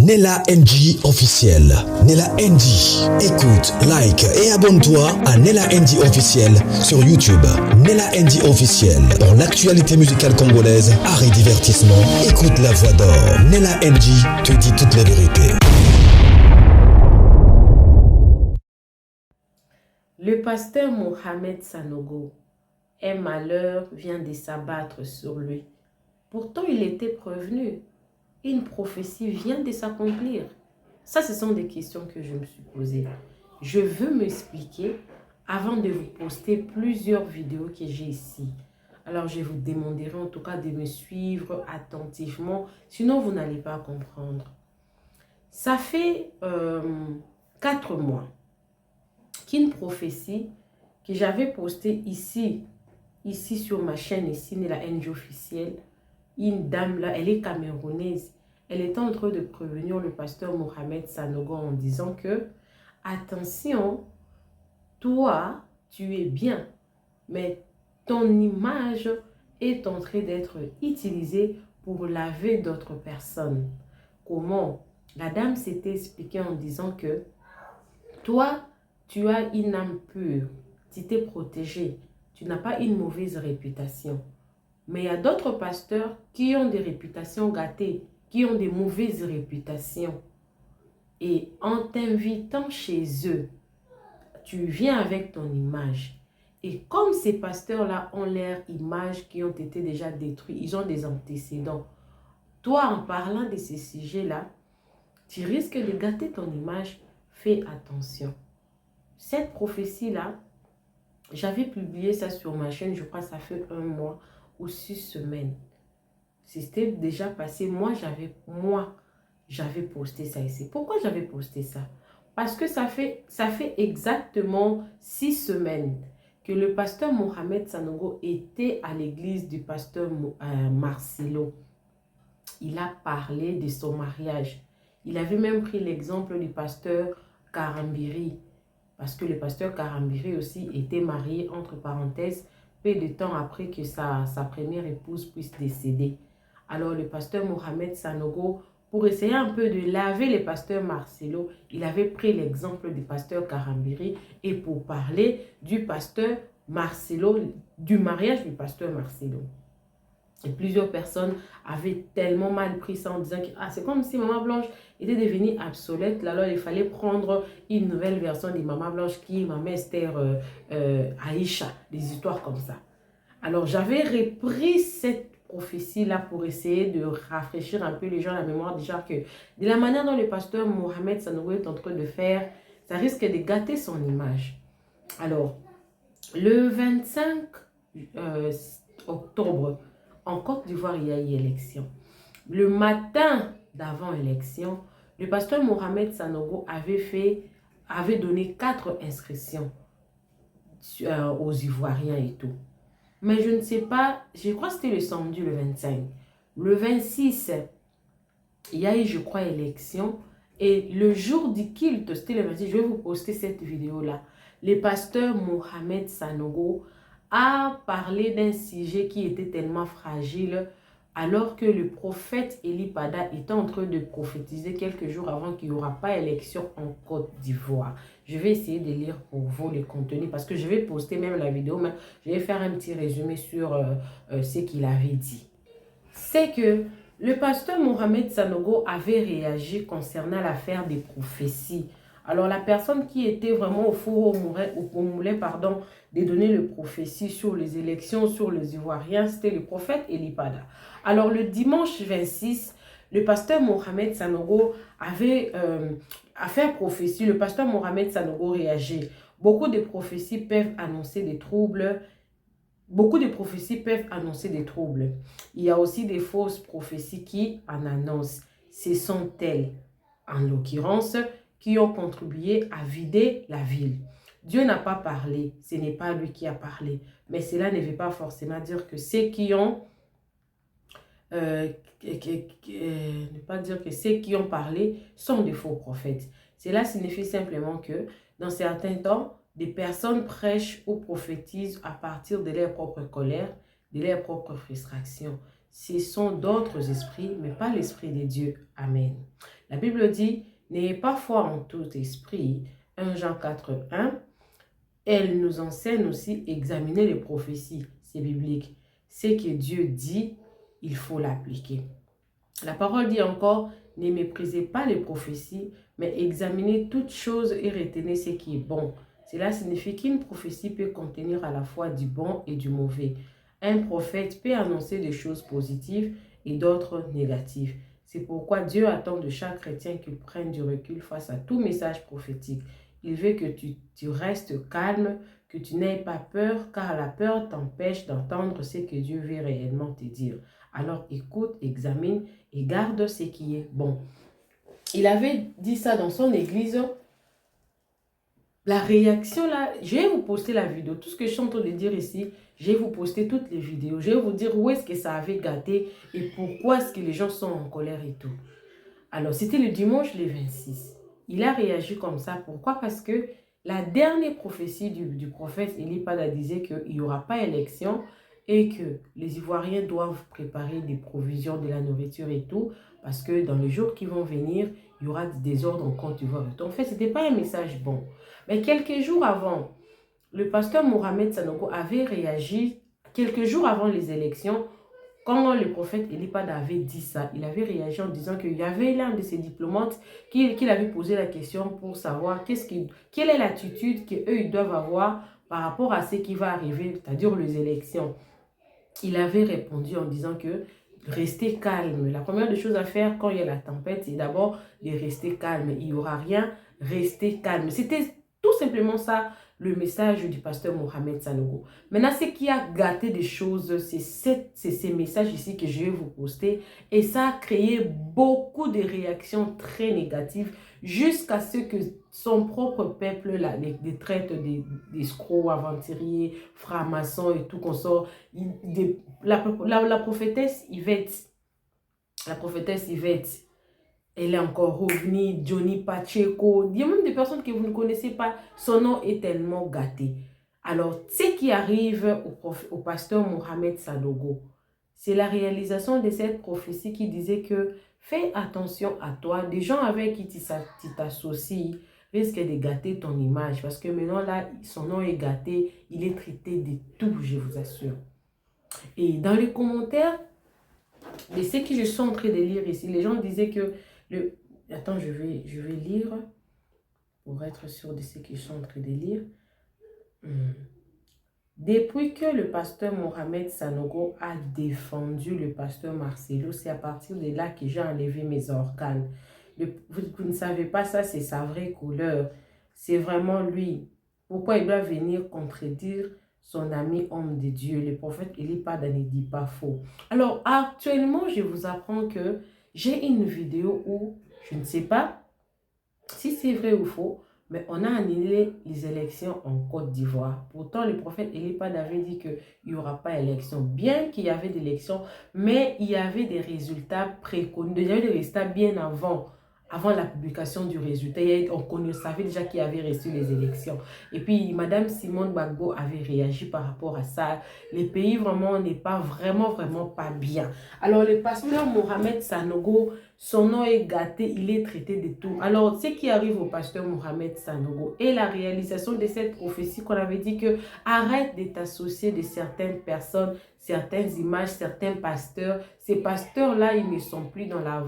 Nella NG officiel. Nella NG. Écoute, like et abonne-toi à Nella NG officiel sur YouTube. Nella NG officiel. Pour l'actualité musicale congolaise, art et divertissement, écoute la voix d'or. Nella NG te dit toute la vérité. Le pasteur Mohamed Sanogo, un malheur vient de s'abattre sur lui. Pourtant, il était prévenu. Une prophétie vient de s'accomplir. Ça, ce sont des questions que je me suis posées. Je veux m'expliquer avant de vous poster plusieurs vidéos que j'ai ici. Alors, je vous demanderai en tout cas de me suivre attentivement, sinon vous n'allez pas comprendre. Ça fait 4 mois qu'une prophétie que j'avais postée ici sur ma chaîne, ici, la NG officielle, une dame là, elle est camerounaise. Elle est en train de prévenir le pasteur Mohamed Sanogo en disant que, attention, toi, tu es bien, mais ton image est en train d'être utilisée pour laver d'autres personnes. Comment? La dame s'était expliquée en disant que, toi, tu as une âme pure, tu t'es protégé, tu n'as pas une mauvaise réputation. Mais il y a d'autres pasteurs qui ont des réputations gâtées, qui ont des mauvaises réputations. Et en t'invitant chez eux, tu viens avec ton image. Et comme ces pasteurs-là ont leur image qui ont été déjà détruits, ils ont des antécédents. Toi, en parlant de ces sujets-là, tu risques de gâter ton image. Fais attention. Cette prophétie-là, j'avais publié ça sur ma chaîne, je crois que ça fait 1 mois ou 6 semaines. C'était déjà passé. Moi, j'avais posté ça ici. Pourquoi j'avais posté ça? Parce que ça fait exactement 6 semaines que le pasteur Mohamed Sanogo était à l'église du pasteur Marcelo. Il a parlé de son mariage. Il avait même pris l'exemple du pasteur Karambiri. Parce que le pasteur Karambiri aussi était marié, entre parenthèses, peu de temps après que sa première épouse puisse décéder. Alors le pasteur Mohamed Sanogo, pour essayer un peu de laver le pasteur Marcelo, il avait pris l'exemple du pasteur Karambiri et pour parler du pasteur Marcelo, du mariage du pasteur Marcelo. Et plusieurs personnes avaient tellement mal pris ça en disant que c'est comme si Maman Blanche était devenue obsolète. Alors il fallait prendre une nouvelle version de Maman Blanche qui est Maman Esther Aïcha, des histoires comme ça. Alors j'avais repris cette prophétie-là pour essayer de rafraîchir un peu les gens à la mémoire, déjà que de la manière dont le pasteur Mohamed Sanogo est en train de faire, ça risque de gâter son image. Alors, le 25 octobre, en Côte d'Ivoire, il y a eu élection. Le matin d'avant élection, le pasteur Mohamed Sanogo avait donné 4 inscriptions aux Ivoiriens et tout. Mais je ne sais pas, je crois que c'était le samedi, le 25. Le 26, il y a eu, je crois, élection. Et le jour du culte, c'était le 26, je vais vous poster cette vidéo-là. Le pasteur Mohamed Sanogo a parlé d'un sujet qui était tellement fragile, alors que le prophète Eli Pada était en train de prophétiser quelques jours avant qu'il n'y aura pas élection en Côte d'Ivoire. Je vais essayer de lire pour vous le contenu parce que je vais poster même la vidéo, mais je vais faire un petit résumé sur ce qu'il avait dit. C'est que le pasteur Mohamed Sanogo avait réagi concernant l'affaire des prophéties. Alors la personne qui était vraiment au four au moulin, de donner le prophétie sur les élections, sur les Ivoiriens, c'était le prophète Eli Pada. Alors le dimanche 26, le pasteur Mohamed Sanogo avait fait prophétie. Le pasteur Mohamed Sanogo réagit. Beaucoup de prophéties peuvent annoncer des troubles. Beaucoup de prophéties peuvent annoncer des troubles. Il y a aussi des fausses prophéties qui en annoncent. Ce sont elles, en l'occurrence, qui ont contribué à vider la ville. Dieu n'a pas parlé, ce n'est pas lui qui a parlé. Mais cela ne veut pas forcément dire que ceux qui ont ne pas dire que ceux qui ont parlé sont des faux prophètes. Cela signifie simplement que dans certains temps, des personnes prêchent ou prophétisent à partir de leur propre colère, de leur propre frustration. ce sont d'autres esprits, mais pas l'esprit de Dieu. Amen. La Bible dit, n'ayez pas foi en tout esprit. 1 Jean 4, 1. Elle nous enseigne aussi examiner les prophéties. C'est biblique. Ce que Dieu dit, il faut l'appliquer. La parole dit encore, ne méprisez pas les prophéties, mais examinez toutes choses et retenez ce qui est bon. Cela signifie qu'une prophétie peut contenir à la fois du bon et du mauvais. Un prophète peut annoncer des choses positives et d'autres négatives. C'est pourquoi Dieu attend de chaque chrétien qu'il prenne du recul face à tout message prophétique. Il veut que tu restes calme, que tu n'aies pas peur, car la peur t'empêche d'entendre ce que Dieu veut réellement te dire. Alors écoute, examine et garde ce qui est bon. Il avait dit ça dans son église. La réaction là, je vais vous poster la vidéo. Tout ce que je suis en train de dire ici, je vais vous poster toutes les vidéos. Je vais vous dire où est-ce que ça avait gâté et pourquoi est-ce que les gens sont en colère et tout. Alors, c'était le dimanche le 26. Il a réagi comme ça. Pourquoi? Parce que la dernière prophétie du prophète Élie Pada disait qu'il n'y aura pas élection et que les Ivoiriens doivent préparer des provisions, de la nourriture et tout, parce que dans les jours qui vont venir, il y aura des désordres en Côte d'Ivoire. En fait, ce n'était pas un message bon. Mais quelques jours avant, le pasteur Mohamed Sanogo avait réagi, quelques jours avant les élections, quand le prophète Élie Pada avait dit ça, il avait réagi en disant qu'il y avait l'un de ses diplomates qui avait posé la question pour savoir quelle est l'attitude qu'eux ils doivent avoir par rapport à ce qui va arriver, c'est-à-dire les élections. Il avait répondu en disant que rester calme. La première des choses à faire quand il y a la tempête, c'est d'abord de rester calme. Il n'y aura rien, rester calme. C'était tout simplement ça, le message du pasteur Mohamed Sanogo. Maintenant, ce qui a gâté des choses, c'est ces messages ici que je vais vous poster. Et ça a créé beaucoup de réactions très négatives jusqu'à ce que son propre peuple, là, les traites d'escrocs, aventuriers, francs-maçons et tout qu'on sort. La prophétesse Yvette, elle est encore revenue, Johnny Pacheco, il y a même des personnes que vous ne connaissez pas, son nom est tellement gâté. Alors, ce qui arrive au pasteur Mohamed Sanogo, c'est la réalisation de cette prophétie qui disait que fais attention à toi, des gens avec qui tu t'associes risquent de gâter ton image, parce que maintenant là, son nom est gâté, il est traité de tout, je vous assure. Et dans les commentaires, de ce que je suis en train de lire ici, les gens disaient que Attends, je vais lire pour être sûr de ce que je suis en train de lire. Depuis que le pasteur Mohamed Sanogo a défendu le pasteur Marcelo, c'est à partir de là que j'ai enlevé mes organes. Vous ne savez pas ça, c'est sa vraie couleur. C'est vraiment lui. Pourquoi il doit venir contredire son ami homme de Dieu? Le prophète Élie Pada ne dit pas faux. Alors, actuellement, je vous apprends que j'ai une vidéo où, je ne sais pas si c'est vrai ou faux, mais on a annulé les élections en Côte d'Ivoire. Pourtant, le prophète Élie Pada avait dit qu'il n'y aura pas d'élection. Bien qu'il y avait des élections, mais il y avait des résultats préconnus. Il y avait des résultats bien avant la publication du résultat. On savait déjà qui avait reçu les élections. Et puis, Madame Simone Gbagbo avait réagi par rapport à ça. Les pays vraiment n'est pas vraiment pas bien. Alors, le pasteur Mohamed Sanogo, son nom est gâté, il est traité de tout. Alors, ce qui arrive au pasteur Mohamed Sanogo est la réalisation de cette prophétie qu'on avait dit que arrête de t'associer de certaines personnes, certaines images, certains pasteurs. Ces pasteurs-là, ils ne sont plus dans la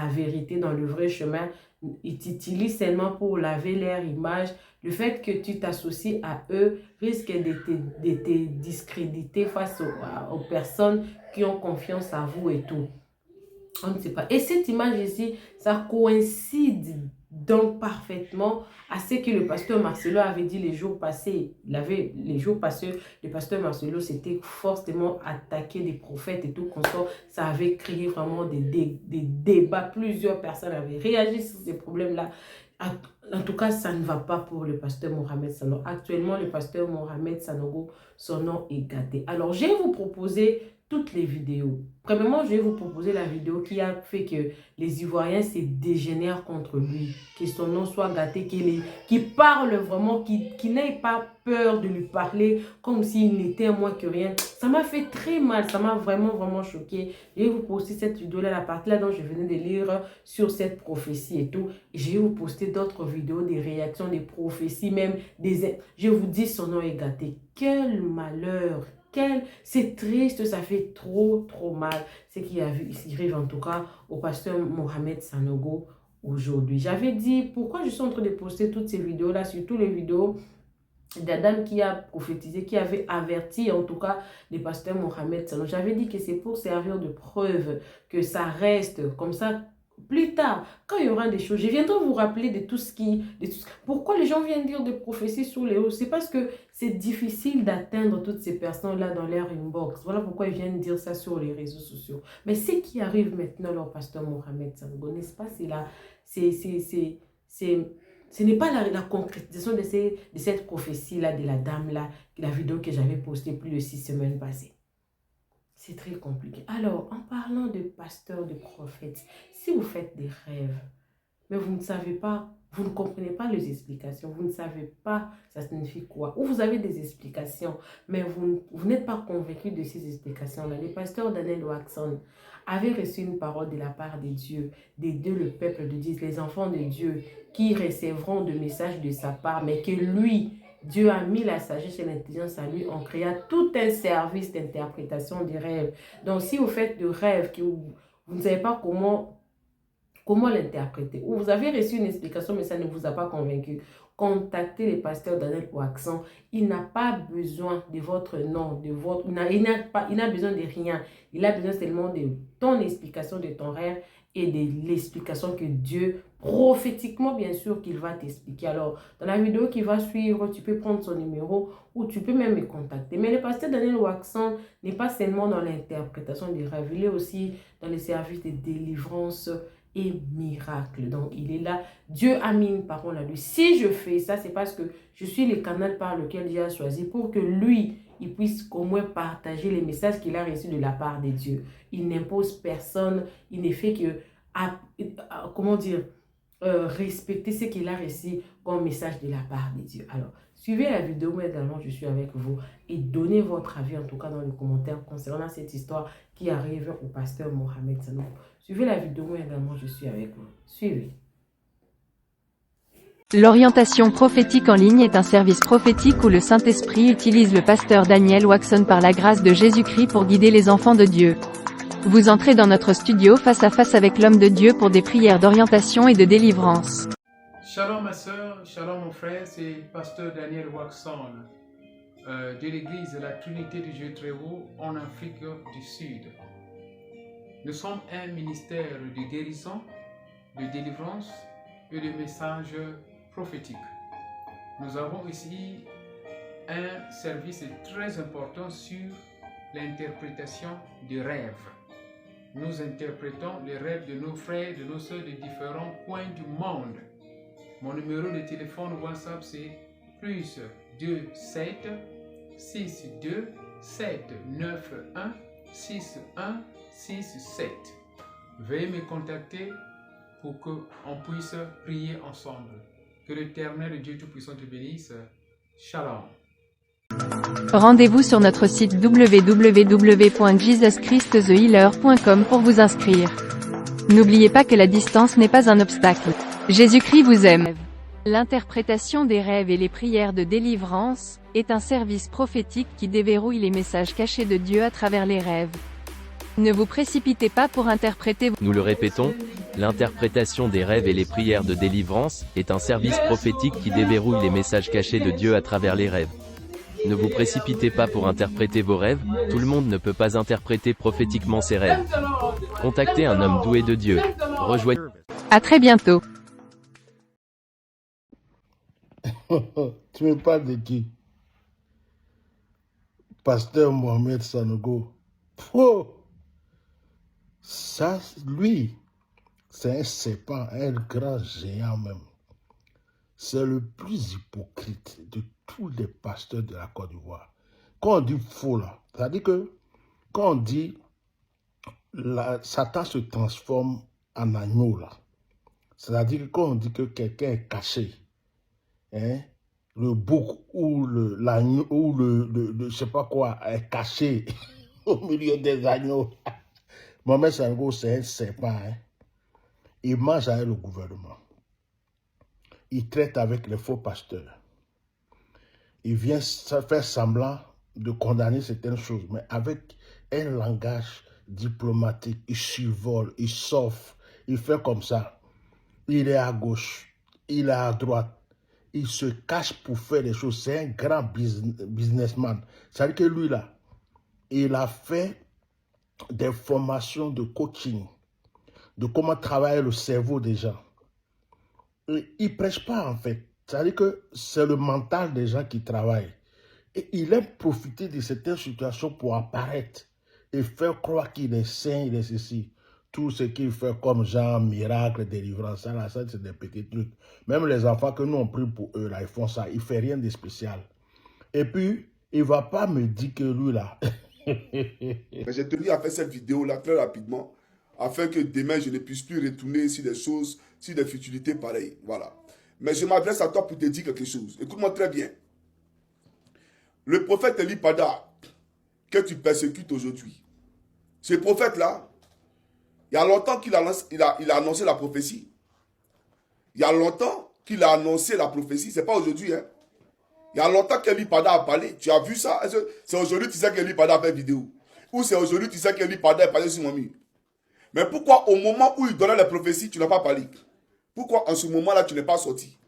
vérité, dans le vrai chemin. Ils t'utilisent seulement pour laver leur image. Le fait que tu t'associes à eux risque de te discréditer face aux personnes qui ont confiance à vous et tout. On ne sait pas. Et cette image ici, ça coïncide donc parfaitement à ce que le pasteur Marcelo avait dit les jours passés. Le pasteur Marcelo s'était fortement attaqué des prophètes et tout consort. Ça avait créé vraiment des débats. Plusieurs personnes avaient réagi sur ces problèmes-là. En tout cas, ça ne va pas pour le pasteur Mohamed Sanogo. Actuellement, le pasteur Mohamed Sanogo, son nom est gâté. Alors, je vais vous proposer toutes les vidéos. Premièrement, je vais vous proposer la vidéo qui a fait que les Ivoiriens se dégénèrent contre lui, que son nom soit gâté, qu'il parle vraiment, qu'il n'ait pas peur de lui parler comme s'il n'était moins que rien. Ça m'a fait très mal, ça m'a vraiment choqué. Je vais vous poster cette vidéo-là, la partie là dont je venais de lire sur cette prophétie et tout. Et je vais vous poster d'autres vidéos, des réactions, des prophéties, même des... Je vous dis, son nom est gâté. Quel malheur! C'est triste, ça fait trop mal ce qui arrive en tout cas au pasteur Mohamed Sanogo aujourd'hui. J'avais dit pourquoi je suis en train de poster toutes ces vidéos là, surtout les vidéos de la dame qui a prophétisé, qui avait averti en tout cas le pasteur Mohamed Sanogo. J'avais dit que c'est pour servir de preuve, que ça reste comme ça. Plus tard, quand il y aura des choses, je viendrai vous rappeler de tout ce qui... Pourquoi les gens viennent dire des prophéties sur les hauts? C'est parce que c'est difficile d'atteindre toutes ces personnes-là dans leur inbox. Voilà pourquoi ils viennent dire ça sur les réseaux sociaux. Mais ce qui arrive maintenant, leur pasteur Mohamed Sanogo, n'est-ce pas? C'est là... Ce n'est pas la concrétisation de cette prophétie-là, de la dame-là, la vidéo que j'avais postée plus de 6 semaines passées. C'est très compliqué. Alors, en parlant de pasteur, de prophète, si vous faites des rêves, mais vous ne savez pas, vous ne comprenez pas les explications, vous ne savez pas ça signifie quoi, ou vous avez des explications, mais vous n'êtes pas convaincu de ces explications-là. Le pasteur Daniel Waxon avait reçu une parole de la part de Dieu, d'aider le peuple de Dieu, les enfants de Dieu, qui recevront des messages de sa part, mais que lui... Dieu a mis la sagesse et l'intelligence à lui. On créa tout un service d'interprétation des rêves. Donc, si vous faites de rêves que vous ne savez pas comment l'interpréter, ou vous avez reçu une explication, mais ça ne vous a pas convaincu, contactez le pasteur Daniel Waxon. Il n'a pas besoin de votre nom, il n'a besoin de rien. Il a besoin seulement de ton explication de ton rêve et de l'explication que Dieu, prophétiquement bien sûr, qu'il va t'expliquer. Alors, dans la vidéo qui va suivre, tu peux prendre son numéro ou tu peux même me contacter. Mais le pasteur Daniel Waxon n'est pas seulement dans l'interprétation des rêves, il est aussi dans les services de délivrance et miracle. Donc, il est là. Dieu a mis une parole à lui. Si je fais ça, c'est parce que je suis le canal par lequel Dieu a choisi pour que lui, il puisse au moins partager les messages qu'il a reçus de la part de Dieu. Il n'impose personne. Il ne fait que, comment dire, respecter ce qu'il a reçu comme message de la part de Dieu. Alors, suivez la vidéo, moi également, je suis avec vous. Et donnez votre avis, en tout cas dans les commentaires, concernant cette histoire qui arrive au pasteur Mohamed Sanogo. Suivez la vidéo, moi également, je suis avec vous. Suivez. L'orientation prophétique en ligne est un service prophétique où le Saint-Esprit utilise le pasteur Daniel Waxon par la grâce de Jésus-Christ pour guider les enfants de Dieu. Vous entrez dans notre studio face à face avec l'homme de Dieu pour des prières d'orientation et de délivrance. Shalom ma soeur, shalom mon frère, c'est pasteur Daniel Waxon de l'église de la Trinité du Dieu très haut en Afrique du Sud. Nous sommes un ministère de guérison, de délivrance et de messages prophétiques. Nous avons ici un service très important sur l'interprétation des rêves. Nous interprétons les rêves de nos frères, de nos soeurs de différents coins du monde. Mon numéro de téléphone WhatsApp c'est plus 27 62 791 6167. Veuillez me contacter pour qu'on puisse prier ensemble. Que l'Éternel Dieu Tout-Puissant te bénisse. Shalom. Rendez-vous sur notre site www.jesuschristthehealer.com pour vous inscrire. N'oubliez pas que la distance n'est pas un obstacle. Jésus-Christ vous aime. L'interprétation des rêves et les prières de délivrance est un service prophétique qui déverrouille les messages cachés de Dieu à travers les rêves. Ne vous précipitez pas pour interpréter. Nous le répétons, l'interprétation des rêves et les prières de délivrance est un service prophétique qui déverrouille les messages cachés de Dieu à travers les rêves. Ne vous précipitez pas pour interpréter vos rêves, tout le monde ne peut pas interpréter prophétiquement ses rêves. Contactez un homme doué de Dieu. Rejoignez. À très bientôt. Tu me parles de qui? Pasteur Mohamed Sanogo. Oh, ça, lui, c'est un serpent, un grand géant même. C'est le plus hypocrite de tous les pasteurs de la Côte d'Ivoire. Quand on dit faux là, ça veut dire que quand on dit Satan se transforme en agneau, là, c'est-à-dire que quand on dit que quelqu'un est caché, hein, le bouc ou l'agneau ou je sais pas quoi est caché au milieu des agneaux. Mohamed Sanogo, c'est un serpent. Hein. Il mange avec le gouvernement. Il traite avec les faux pasteurs. Il vient faire semblant de condamner certaines choses, mais avec un langage diplomatique. Il survole, il s'offre, il fait comme ça. Il est à gauche, il est à droite. Il se cache pour faire des choses. C'est un grand businessman. C'est-à-dire que lui, là, il a fait des formations de coaching, de comment travailler le cerveau des gens. Et il ne prêche pas, en fait. C'est-à-dire que c'est le mental des gens qui travaillent. Et il aime profiter de certaines situations pour apparaître et faire croire qu'il est saint, il est ceci. Tout ce qu'il fait comme genre miracle, délivrance, ça, là, ça c'est des petits trucs. Même les enfants que nous on prie pour eux, là, ils font ça. Il ne fait rien de spécial. Et puis, il ne va pas me dire que lui, là... J'ai tenu à faire cette vidéo-là très rapidement, afin que demain, je ne puisse plus retourner sur des choses, sur des futilités pareilles. Voilà. Mais je m'adresse à toi pour te dire quelque chose. Écoute-moi très bien. Le prophète Eli Pada, que tu persécutes aujourd'hui, ce prophète-là, il y a longtemps qu'il a annoncé la prophétie. Il y a longtemps qu'il a annoncé la prophétie. Ce n'est pas aujourd'hui. Hein. Il y a longtemps qu'Eli Pada a parlé. Tu as vu ça? C'est aujourd'hui que tu sais qu'Eli Pada a fait vidéo. Ou c'est aujourd'hui que tu sais qu'Eli Pada est passé sur mon mur. Mais pourquoi au moment où il donnait la prophétie, tu n'as pas parlé? Pourquoi en ce moment-là, tu n'es pas sorti?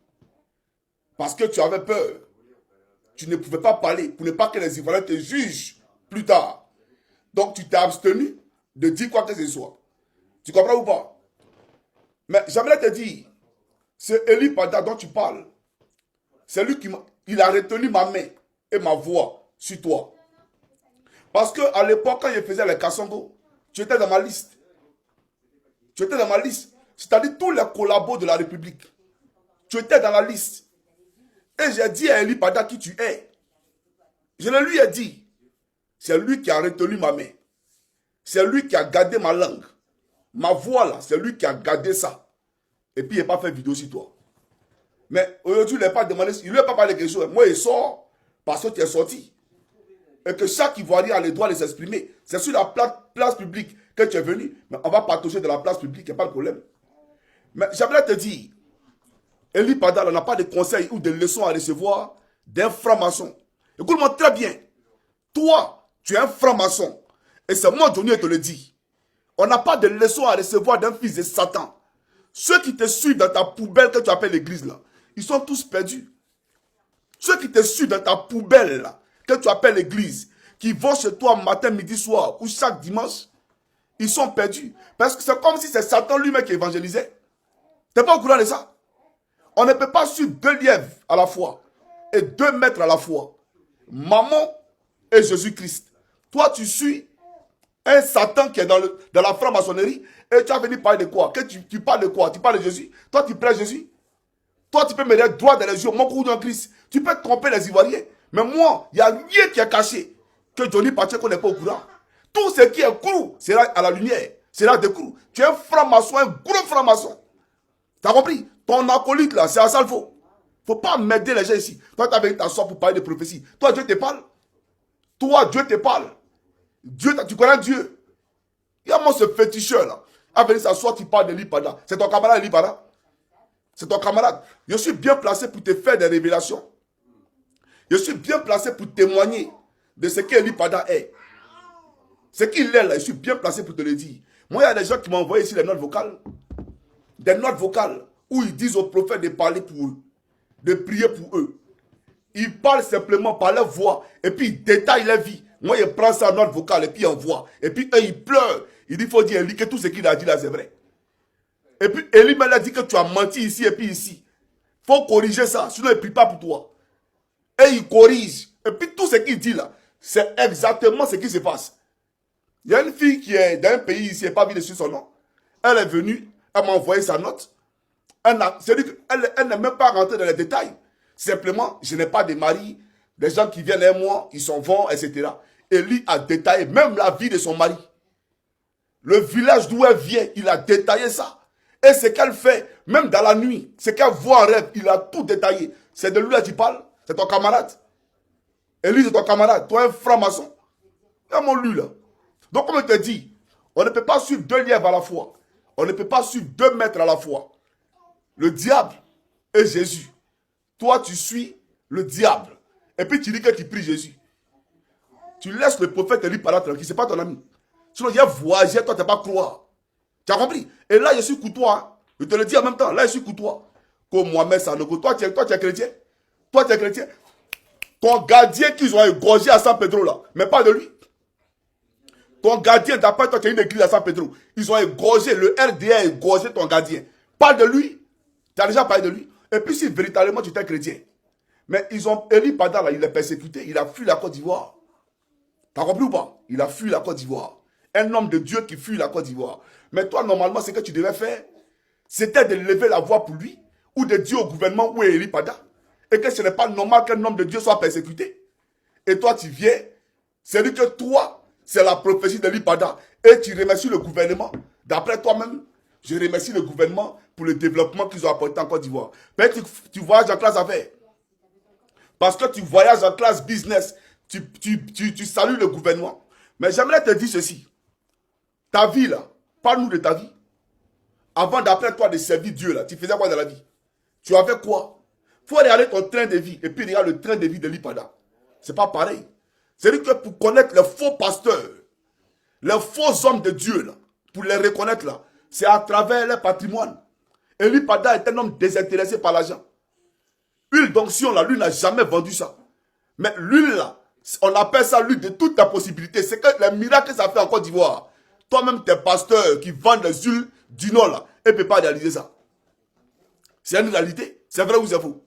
Parce que tu avais peur. Tu ne pouvais pas parler pour ne pas que les Ivoiriens te jugent plus tard. Donc tu t'es abstenu de dire quoi que ce soit. Tu comprends ou pas? Mais j'aimerais te dire, c'est Eli Pada dont tu parles. C'est lui qui a retenu ma main et ma voix sur toi. Parce qu'à l'époque, quand je faisais les Kassongo, tu étais dans ma liste. Tu étais dans ma liste. C'est-à-dire tous les collabos de la République. Tu étais dans la liste. Et j'ai dit à Eli Pada qui tu es. Je le lui ai dit. C'est lui qui a retenu ma main. C'est lui qui a gardé ma langue. Ma voix là, c'est lui qui a gardé ça. Et puis il n'a pas fait vidéo sur toi. Mais aujourd'hui, il n'a pas demandé, il ne lui a pas parlé de quelque chose. Moi, il sort parce que tu es sorti. Et que chaque Ivoirien a le droit de s'exprimer. C'est sur la place publique que tu es venu. Mais on va partager de la place publique, il n'y a pas de problème. Mais j'aimerais te dire, Eli Pada n'a pas de conseils ou de leçons à recevoir d'un franc-maçon. Écoute-moi très bien. Toi, tu es un franc-maçon. Et c'est moi, Johnny, qui te le dis. On n'a pas de leçons à recevoir d'un fils de Satan. Ceux qui te suivent dans ta poubelle que tu appelles l'église là, ils sont tous perdus. Ceux qui te suivent dans ta poubelle là, que tu appelles l'église, qui vont chez toi matin, midi, soir ou chaque dimanche, ils sont perdus. Parce que c'est comme si c'est Satan lui-même qui évangélisait. Tu n'es pas au courant de ça? On ne peut pas suivre 2 lièvres à la fois et 2 maîtres à la fois. Maman et Jésus-Christ. Toi, tu suis un Satan qui est dans la franc-maçonnerie et tu as venu parler de quoi? Tu parles de quoi? Tu parles de Jésus? Toi, tu prêches Jésus? Toi, tu peux me dire droit dans les yeux, mon coup d'un Christ. Tu peux tromper les Ivoiriens. Mais moi, il n'y a rien qui est caché que Johnny Pacheco n'est pas au courant. Tout ce qui est cru sera à la lumière, sera décru. Tu es un franc-maçon, un gros franc-maçon. Tu as compris? Ton acolyte là, c'est un salvo. Il ne faut pas m'aider les gens ici. Toi, tu as venu t'asseoir pour parler de prophétie. Toi, Dieu te parle. Toi, Dieu te parle. Dieu, tu connais Dieu. Il y a moi ce féticheur là. A venu s'asseoir, tu parles de Eli Pada. C'est ton camarade Eli Pada. C'est ton camarade. Je suis bien placé pour te faire des révélations. Je suis bien placé pour témoigner de ce qu'Eli Pada est. Ce qu'il est là, je suis bien placé pour te le dire. Moi, il y a des gens qui m'ont envoyé ici des notes vocales. Des notes vocales où ils disent aux prophètes de parler pour eux. De prier pour eux. Ils parlent simplement par leur voix. Et puis ils détaillent leur vie. Moi, je prends ça en note vocale et puis on voit. Et puis eux, ils pleurent. Il dit, il faut dire Eli que tout ce qu'il a dit là, c'est vrai. Et puis Eli m'a dit que tu as menti ici et puis ici. Il faut corriger ça, sinon il ne prie pas pour toi. Et il corrige. Et puis tout ce qu'il dit là, c'est exactement ce qui se passe. Il y a une fille qui est dans un pays ici, elle n'a pas vu dessus son nom. Elle est venue, elle m'a envoyé sa note. C'est-à-dire qu'elle n'est même pas rentrée dans les détails. Simplement, je n'ai pas de mari. Les gens qui viennent à moi, ils s'en vont, etc. Élie a détaillé même la vie de son mari. Le village d'où elle vient, il a détaillé ça. Et ce qu'elle fait, même dans la nuit, ce qu'elle voit en rêve, il a tout détaillé. C'est de lui là tu parles, c'est ton camarade. Élie, c'est ton camarade, toi un franc-maçon. Comment lui là? Donc comme je te dis, on ne peut pas suivre 2 lièvres à la fois. On ne peut pas suivre 2 maîtres à la fois. Le diable et Jésus. Toi, tu suis le diable. Et puis tu dis que tu pries Jésus. Tu laisses le prophète Élie parler tranquille, c'est pas ton ami. Sinon, il y a voyagé, toi, tu n'as pas croire. Tu as compris? Et là, je suis coutois. Hein. Je te le dis en même temps. Là, je suis coutois. Comme Mohamed Sanogo. Toi, tu es chrétien. Toi, tu es chrétien. Ton gardien qu'ils ont égorgé à San Pedro, là. Mais pas de lui. Ton gardien, d'après toi, tu as une église à San Pedro. Ils ont égorgé, le RDA a égorgé ton gardien. Parle de lui. Tu as déjà parlé de lui. Et puis, si véritablement tu es chrétien. Mais ils ont. Élie Pada, là, il est persécuté. Il a fui la Côte d'Ivoire. Tu as compris ou pas? Il a fui la Côte d'Ivoire. Un homme de Dieu qui fuit la Côte d'Ivoire. Mais toi, normalement, ce que tu devais faire, c'était de lever la voix pour lui, ou de dire au gouvernement où est Élie Pada, et que ce n'est pas normal qu'un homme de Dieu soit persécuté. Et toi, tu viens, c'est-à-dire que toi, c'est la prophétie d'Élie Pada, et tu remercies le gouvernement. D'après toi-même, je remercie le gouvernement pour le développement qu'ils ont apporté en Côte d'Ivoire. Peut-être que tu voyages en classe affaires. Parce que tu voyages en classe business, tu salues le gouvernement. Mais j'aimerais te dire ceci. Ta vie là, parle-nous de ta vie. Avant d'après toi de servir Dieu là, tu faisais quoi dans la vie? Tu avais quoi? Il faut regarder ton train de vie et puis regarde le train de vie de l'Ipada. C'est pas pareil. C'est-à-dire que pour connaître les faux pasteurs, les faux hommes de Dieu là, pour les reconnaître là, c'est à travers leur patrimoine. Et l'Ipada est un homme désintéressé par l'argent. Huile d'onction là, lui n'a jamais vendu ça. Mais l'huile là, on appelle ça l'huile de toutes les possibilités. C'est que les miracles que ça fait en Côte d'Ivoire. Toi-même, tes pasteurs qui vendent les huiles du Nord, là, ils ne peuvent pas réaliser ça. C'est une réalité. C'est vrai ou c'est faux?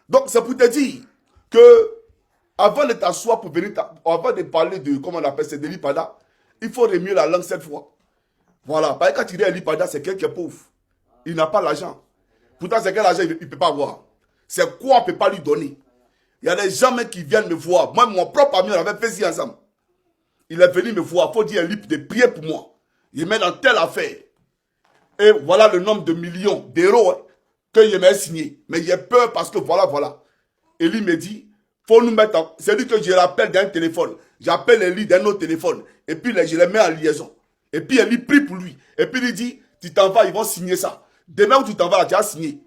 Donc, c'est pour te dire que avant de t'asseoir pour venir, avant de parler de, comment on appelle, c'est de l'Ipada, il faut remuer la langue 7 fois. Voilà. Parce que quand tu dis à l'Ipada, c'est quelqu'un qui est pauvre. Il n'a pas l'argent. Pourtant, c'est quel argent il ne peut pas avoir. C'est quoi on ne peut pas lui donner. Il y a des gens qui viennent me voir. Moi, mon propre ami, on avait fait ça ensemble. Il est venu me voir, il faut dire un livre de prière pour moi. Il met dans telle affaire. Et voilà le nombre de millions d'euros hein, qu'il m'a signé. Mais j'ai peur parce que voilà. Élie me dit, faut nous mettre en... C'est lui que je l'appelle d'un téléphone. J'appelle Élie d'un autre téléphone. Et puis je les mets en liaison. Et puis Élie prie pour lui. Et puis il dit, tu t'en vas, ils vont signer ça. Demain où tu t'en vas là, tu as signé.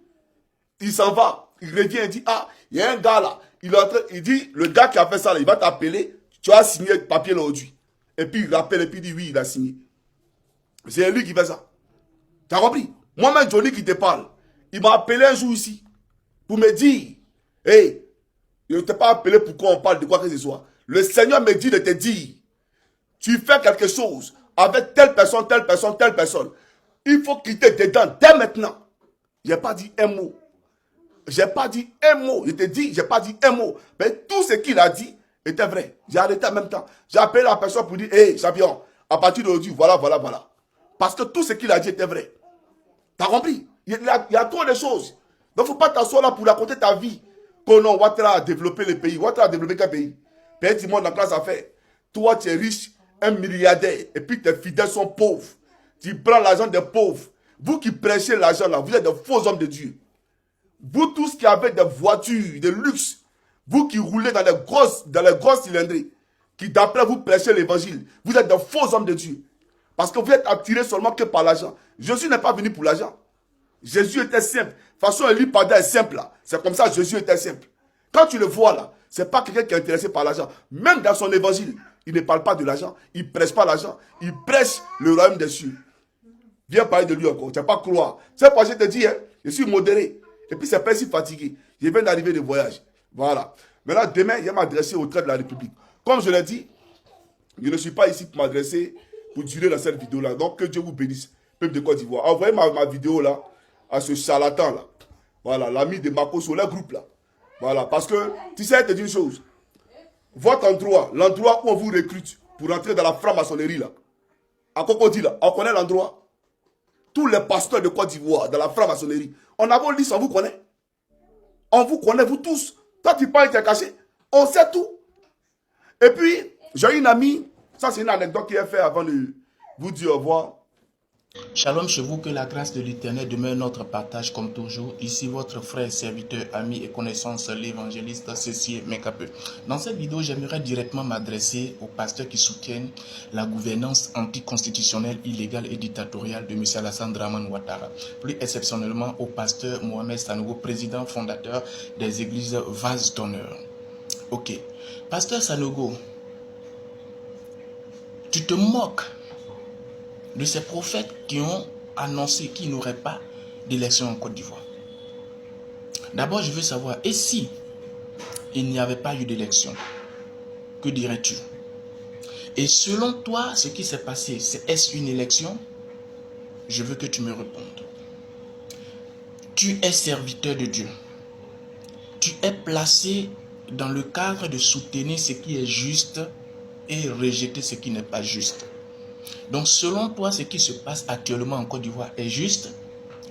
Il s'en va. Il revient et dit, ah, il y a un gars là. Il dit, le gars qui a fait ça là, il va t'appeler. Tu as signé le papier là aujourd'hui. Et puis il rappelle et puis il dit oui, il a signé. C'est lui qui fait ça. Tu as compris? Moi-même, Johnny qui te parle, il m'a appelé un jour ici pour me dire, hey, je ne t'ai pas appelé pour qu'on parle de quoi que ce soit. Le Seigneur me dit de te dire, tu fais quelque chose avec telle personne. Il faut quitter dedans dès maintenant. Je n'ai pas dit un mot. Je te dis, je n'ai pas dit un mot. Mais tout ce qu'il a dit était vrai. J'ai arrêté en même temps. J'ai appelé la personne pour dire, hey, champion, à partir d'aujourd'hui, voilà. Parce que tout ce qu'il a dit était vrai. T'as compris? Il y a trop de choses. Donc, il ne faut pas t'asseoir là pour raconter ta vie. Que non, Ouattara a développé le pays. Ouattara a développé quel pays? Pays du monde dans la classe à faire. Toi, tu es riche, un milliardaire, et puis tes fidèles sont pauvres. Tu prends l'argent des pauvres. Vous qui prêchez l'argent là, vous êtes de faux hommes de Dieu. Vous tous qui avez des voitures, de luxe, vous qui roulez dans les grosses cylindrées, qui d'après vous prêchez l'évangile, vous êtes de faux hommes de Dieu. Parce que vous êtes attirés seulement que par l'argent. Jésus n'est pas venu pour l'argent. Jésus était simple. De toute façon, Élie Pada est simple là. C'est comme ça que Jésus était simple. Quand tu le vois là, ce n'est pas quelqu'un qui est intéressé par l'argent. Même dans son évangile, il ne parle pas de l'argent. Il ne prêche pas l'argent. Il prêche le royaume des cieux. Viens parler de lui encore. Tu n'as pas croire. C'est pourquoi je te dis, hein, je suis modéré. Et puis, c'est pas si fatigué. Je viens d'arriver de voyage. Voilà. Maintenant, demain, je vais m'adresser au trait de la République. Comme je l'ai dit, je ne suis pas ici pour m'adresser, pour durer dans cette vidéo-là. Donc, que Dieu vous bénisse, peuple de Côte d'Ivoire. Envoyez ma vidéo là, à ce charlatan-là. Voilà, l'ami de Mako sur le groupe là. Voilà, parce que, tu sais, je te dis une chose. Votre endroit, l'endroit où on vous recrute pour entrer dans la franc-maçonnerie là, à Cocody là, on connaît l'endroit. Tous les pasteurs de Côte d'Ivoire, dans la franc-maçonnerie, on a vos listes, on vous connaît. On vous connaît, vous tous. Toi, tu parles, tu es caché. On sait tout. Et puis, J'ai une amie, ça c'est une anecdote qui est faite avant de vous dire au revoir. Shalom chez vous, que la grâce de l'Éternel demeure notre partage comme toujours. Ici votre frère, serviteur, ami et connaissance, l'évangéliste Cécile Mekapeu. Dans cette vidéo, j'aimerais directement m'adresser aux pasteurs qui soutiennent la gouvernance anticonstitutionnelle, illégale et dictatoriale de M. Alassane Dramane Ouattara. Plus exceptionnellement au pasteur Mohamed Sanogo, président fondateur des églises Vase d'honneur. Ok. Pasteur Sanogo, tu te moques de ces prophètes qui ont annoncé qu'il n'y aurait pas d'élection en Côte d'Ivoire. D'abord, je veux savoir, et si il n'y avait pas eu d'élection, que dirais-tu? Et selon toi, ce qui s'est passé, est-ce une élection? Je veux que tu me répondes. Tu es serviteur de Dieu. Tu es placé dans le cadre de soutenir ce qui est juste et rejeter ce qui n'est pas juste. Donc, selon toi, ce qui se passe actuellement en Côte d'Ivoire est juste?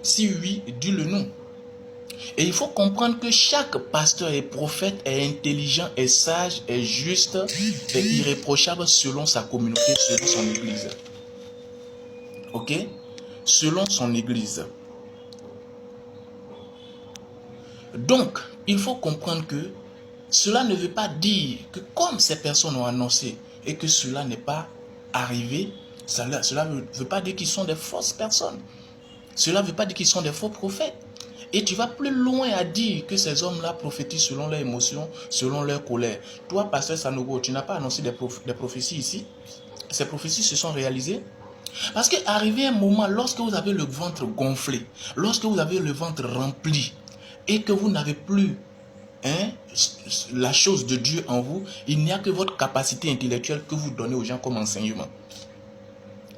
Si oui, dis-le nous. Et il faut comprendre que chaque pasteur et prophète est intelligent, est sage, est juste, est irréprochable selon sa communauté, selon son église. Ok? Selon son église. Donc, il faut comprendre que cela ne veut pas dire que comme ces personnes ont annoncé et que cela n'est pas arrivé, cela ne veut pas dire qu'ils sont des fausses personnes. Cela ne veut pas dire qu'ils sont des faux prophètes. Et tu vas plus loin à dire que ces hommes-là prophétisent selon leurs émotions, selon leur colère. Toi, pasteur Sanogo, tu n'as pas annoncé des prophéties ici. Ces prophéties se sont réalisées. Parce qu'arrivé un moment, lorsque vous avez le ventre gonflé, lorsque vous avez le ventre rempli, et que vous n'avez plus la chose de Dieu en vous, il n'y a que votre capacité intellectuelle que vous donnez aux gens comme enseignement.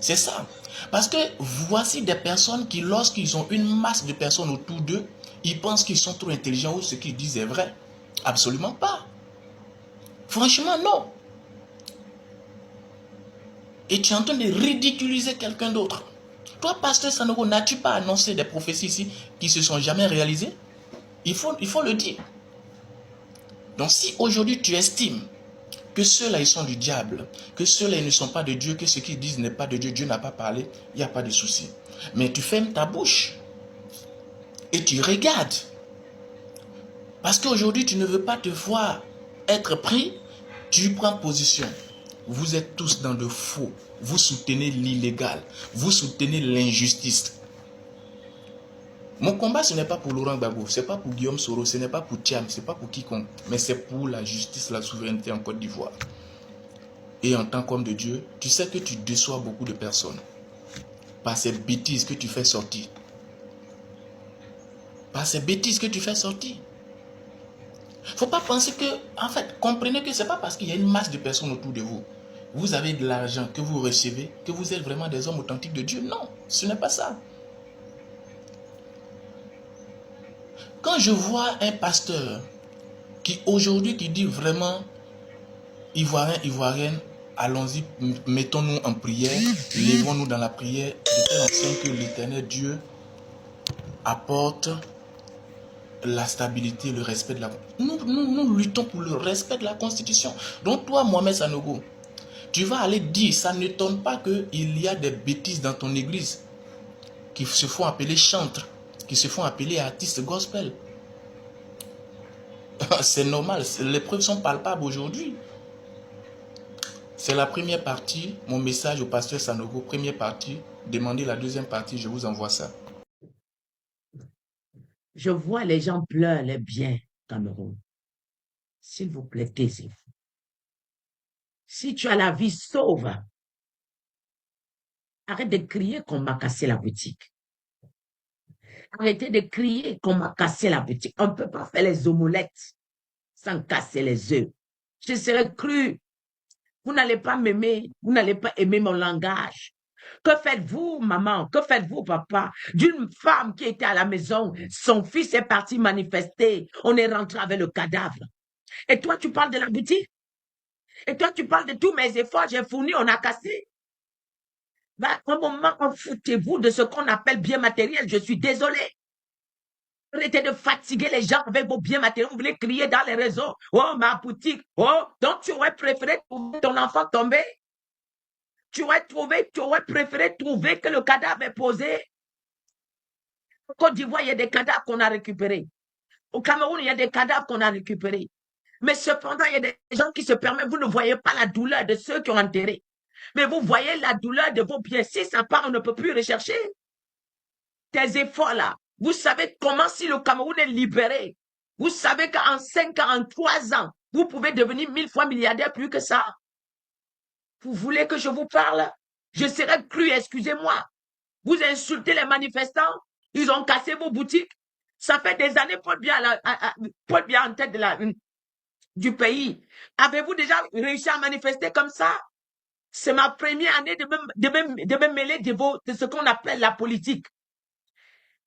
C'est ça. Parce que voici des personnes qui, lorsqu'ils ont une masse de personnes autour d'eux, ils pensent qu'ils sont trop intelligents ou ce qu'ils disent est vrai. Absolument pas. Franchement, non. Et tu es en train de ridiculiser quelqu'un d'autre. Toi, pasteur Sanogo, n'as-tu pas annoncé des prophéties ici qui ne se sont jamais réalisées? Il faut le dire. Donc si aujourd'hui tu estimes que ceux-là, ils sont du diable, que ceux-là, ils ne sont pas de Dieu, que ce qu'ils disent n'est pas de Dieu, Dieu n'a pas parlé, il n'y a pas de souci. Mais tu fermes ta bouche et tu regardes. Parce qu'aujourd'hui, tu ne veux pas te voir être pris, tu prends position. Vous êtes tous dans le faux. Vous soutenez l'illégal. Vous soutenez l'injustice. Mon combat, ce n'est pas pour Laurent Gbagbo, ce n'est pas pour Guillaume Soro, ce n'est pas pour Thiam, ce n'est pas pour quiconque, mais c'est pour la justice, la souveraineté en Côte d'Ivoire. Et en tant qu'homme de Dieu, tu sais que tu déçois beaucoup de personnes par ces bêtises que tu fais sortir. Par ces bêtises que tu fais sortir. Il ne faut pas penser que, en fait, comprenez que ce n'est pas parce qu'il y a une masse de personnes autour de vous. Vous avez de l'argent que vous recevez, que vous êtes vraiment des hommes authentiques de Dieu. Non, ce n'est pas ça. Quand je vois un pasteur qui aujourd'hui qui dit vraiment, Ivoiriens, Ivoiriennes, allons-y, mettons-nous en prière, levons-nous dans la prière, de telle sorte que l'Éternel Dieu apporte la stabilité, le respect de la Constitution. Nous luttons pour le respect de la Constitution. Donc toi, Mohamed Sanogo, tu vas aller dire, ça n'étonne pas qu'il y a des bêtises dans ton église qui se font appeler chantres, qui se font appeler artistes gospel. C'est normal, les preuves sont palpables aujourd'hui. C'est la première partie, mon message au pasteur Sanogo, première partie. Demandez la deuxième partie, je vous envoie ça. Je vois les gens pleurent les biens, Cameroun. S'il vous plaît, taisez-vous. Si tu as la vie, sauve. Arrête de crier qu'on m'a cassé la boutique. Arrêtez de crier qu'on m'a cassé la boutique. On ne peut pas faire les omelettes sans casser les œufs. Je serais cru. Vous n'allez pas m'aimer. Vous n'allez pas aimer mon langage. Que faites-vous, maman? Que faites-vous, papa? D'une femme qui était à la maison, son fils est parti manifester. On est rentré avec le cadavre. Et toi, tu parles de la boutique? Et toi, tu parles de tous mes efforts, j'ai fourni, on a cassé. À un moment, en foutez-vous de ce qu'on appelle bien matériel. Je suis désolé. Arrêtez de fatiguer les gens avec vos biens matériels. Vous voulez crier dans les réseaux. Oh, ma boutique. Oh, donc tu aurais préféré trouver ton enfant tombé. Tu aurais préféré trouver que le cadavre est posé. En Côte d'Ivoire, il y a des cadavres qu'on a récupérés. Au Cameroun, il y a des cadavres qu'on a récupérés. Mais cependant, il y a des gens qui se permettent. Vous ne voyez pas la douleur de ceux qui ont enterré. Mais vous voyez la douleur de vos biens. Si ça part, on ne peut plus rechercher. Tes efforts là. Vous savez comment si le Cameroun est libéré. Vous savez qu'en 5 ans, en 3 ans, vous pouvez devenir 1000 fois milliardaire plus que ça. Vous voulez que je vous parle? Je serai cru, excusez-moi. Vous insultez les manifestants. Ils ont cassé vos boutiques. Ça fait des années, Paul Biya en tête du pays. Avez-vous déjà réussi à manifester comme ça? C'est ma première année de me mêler de ce qu'on appelle la politique.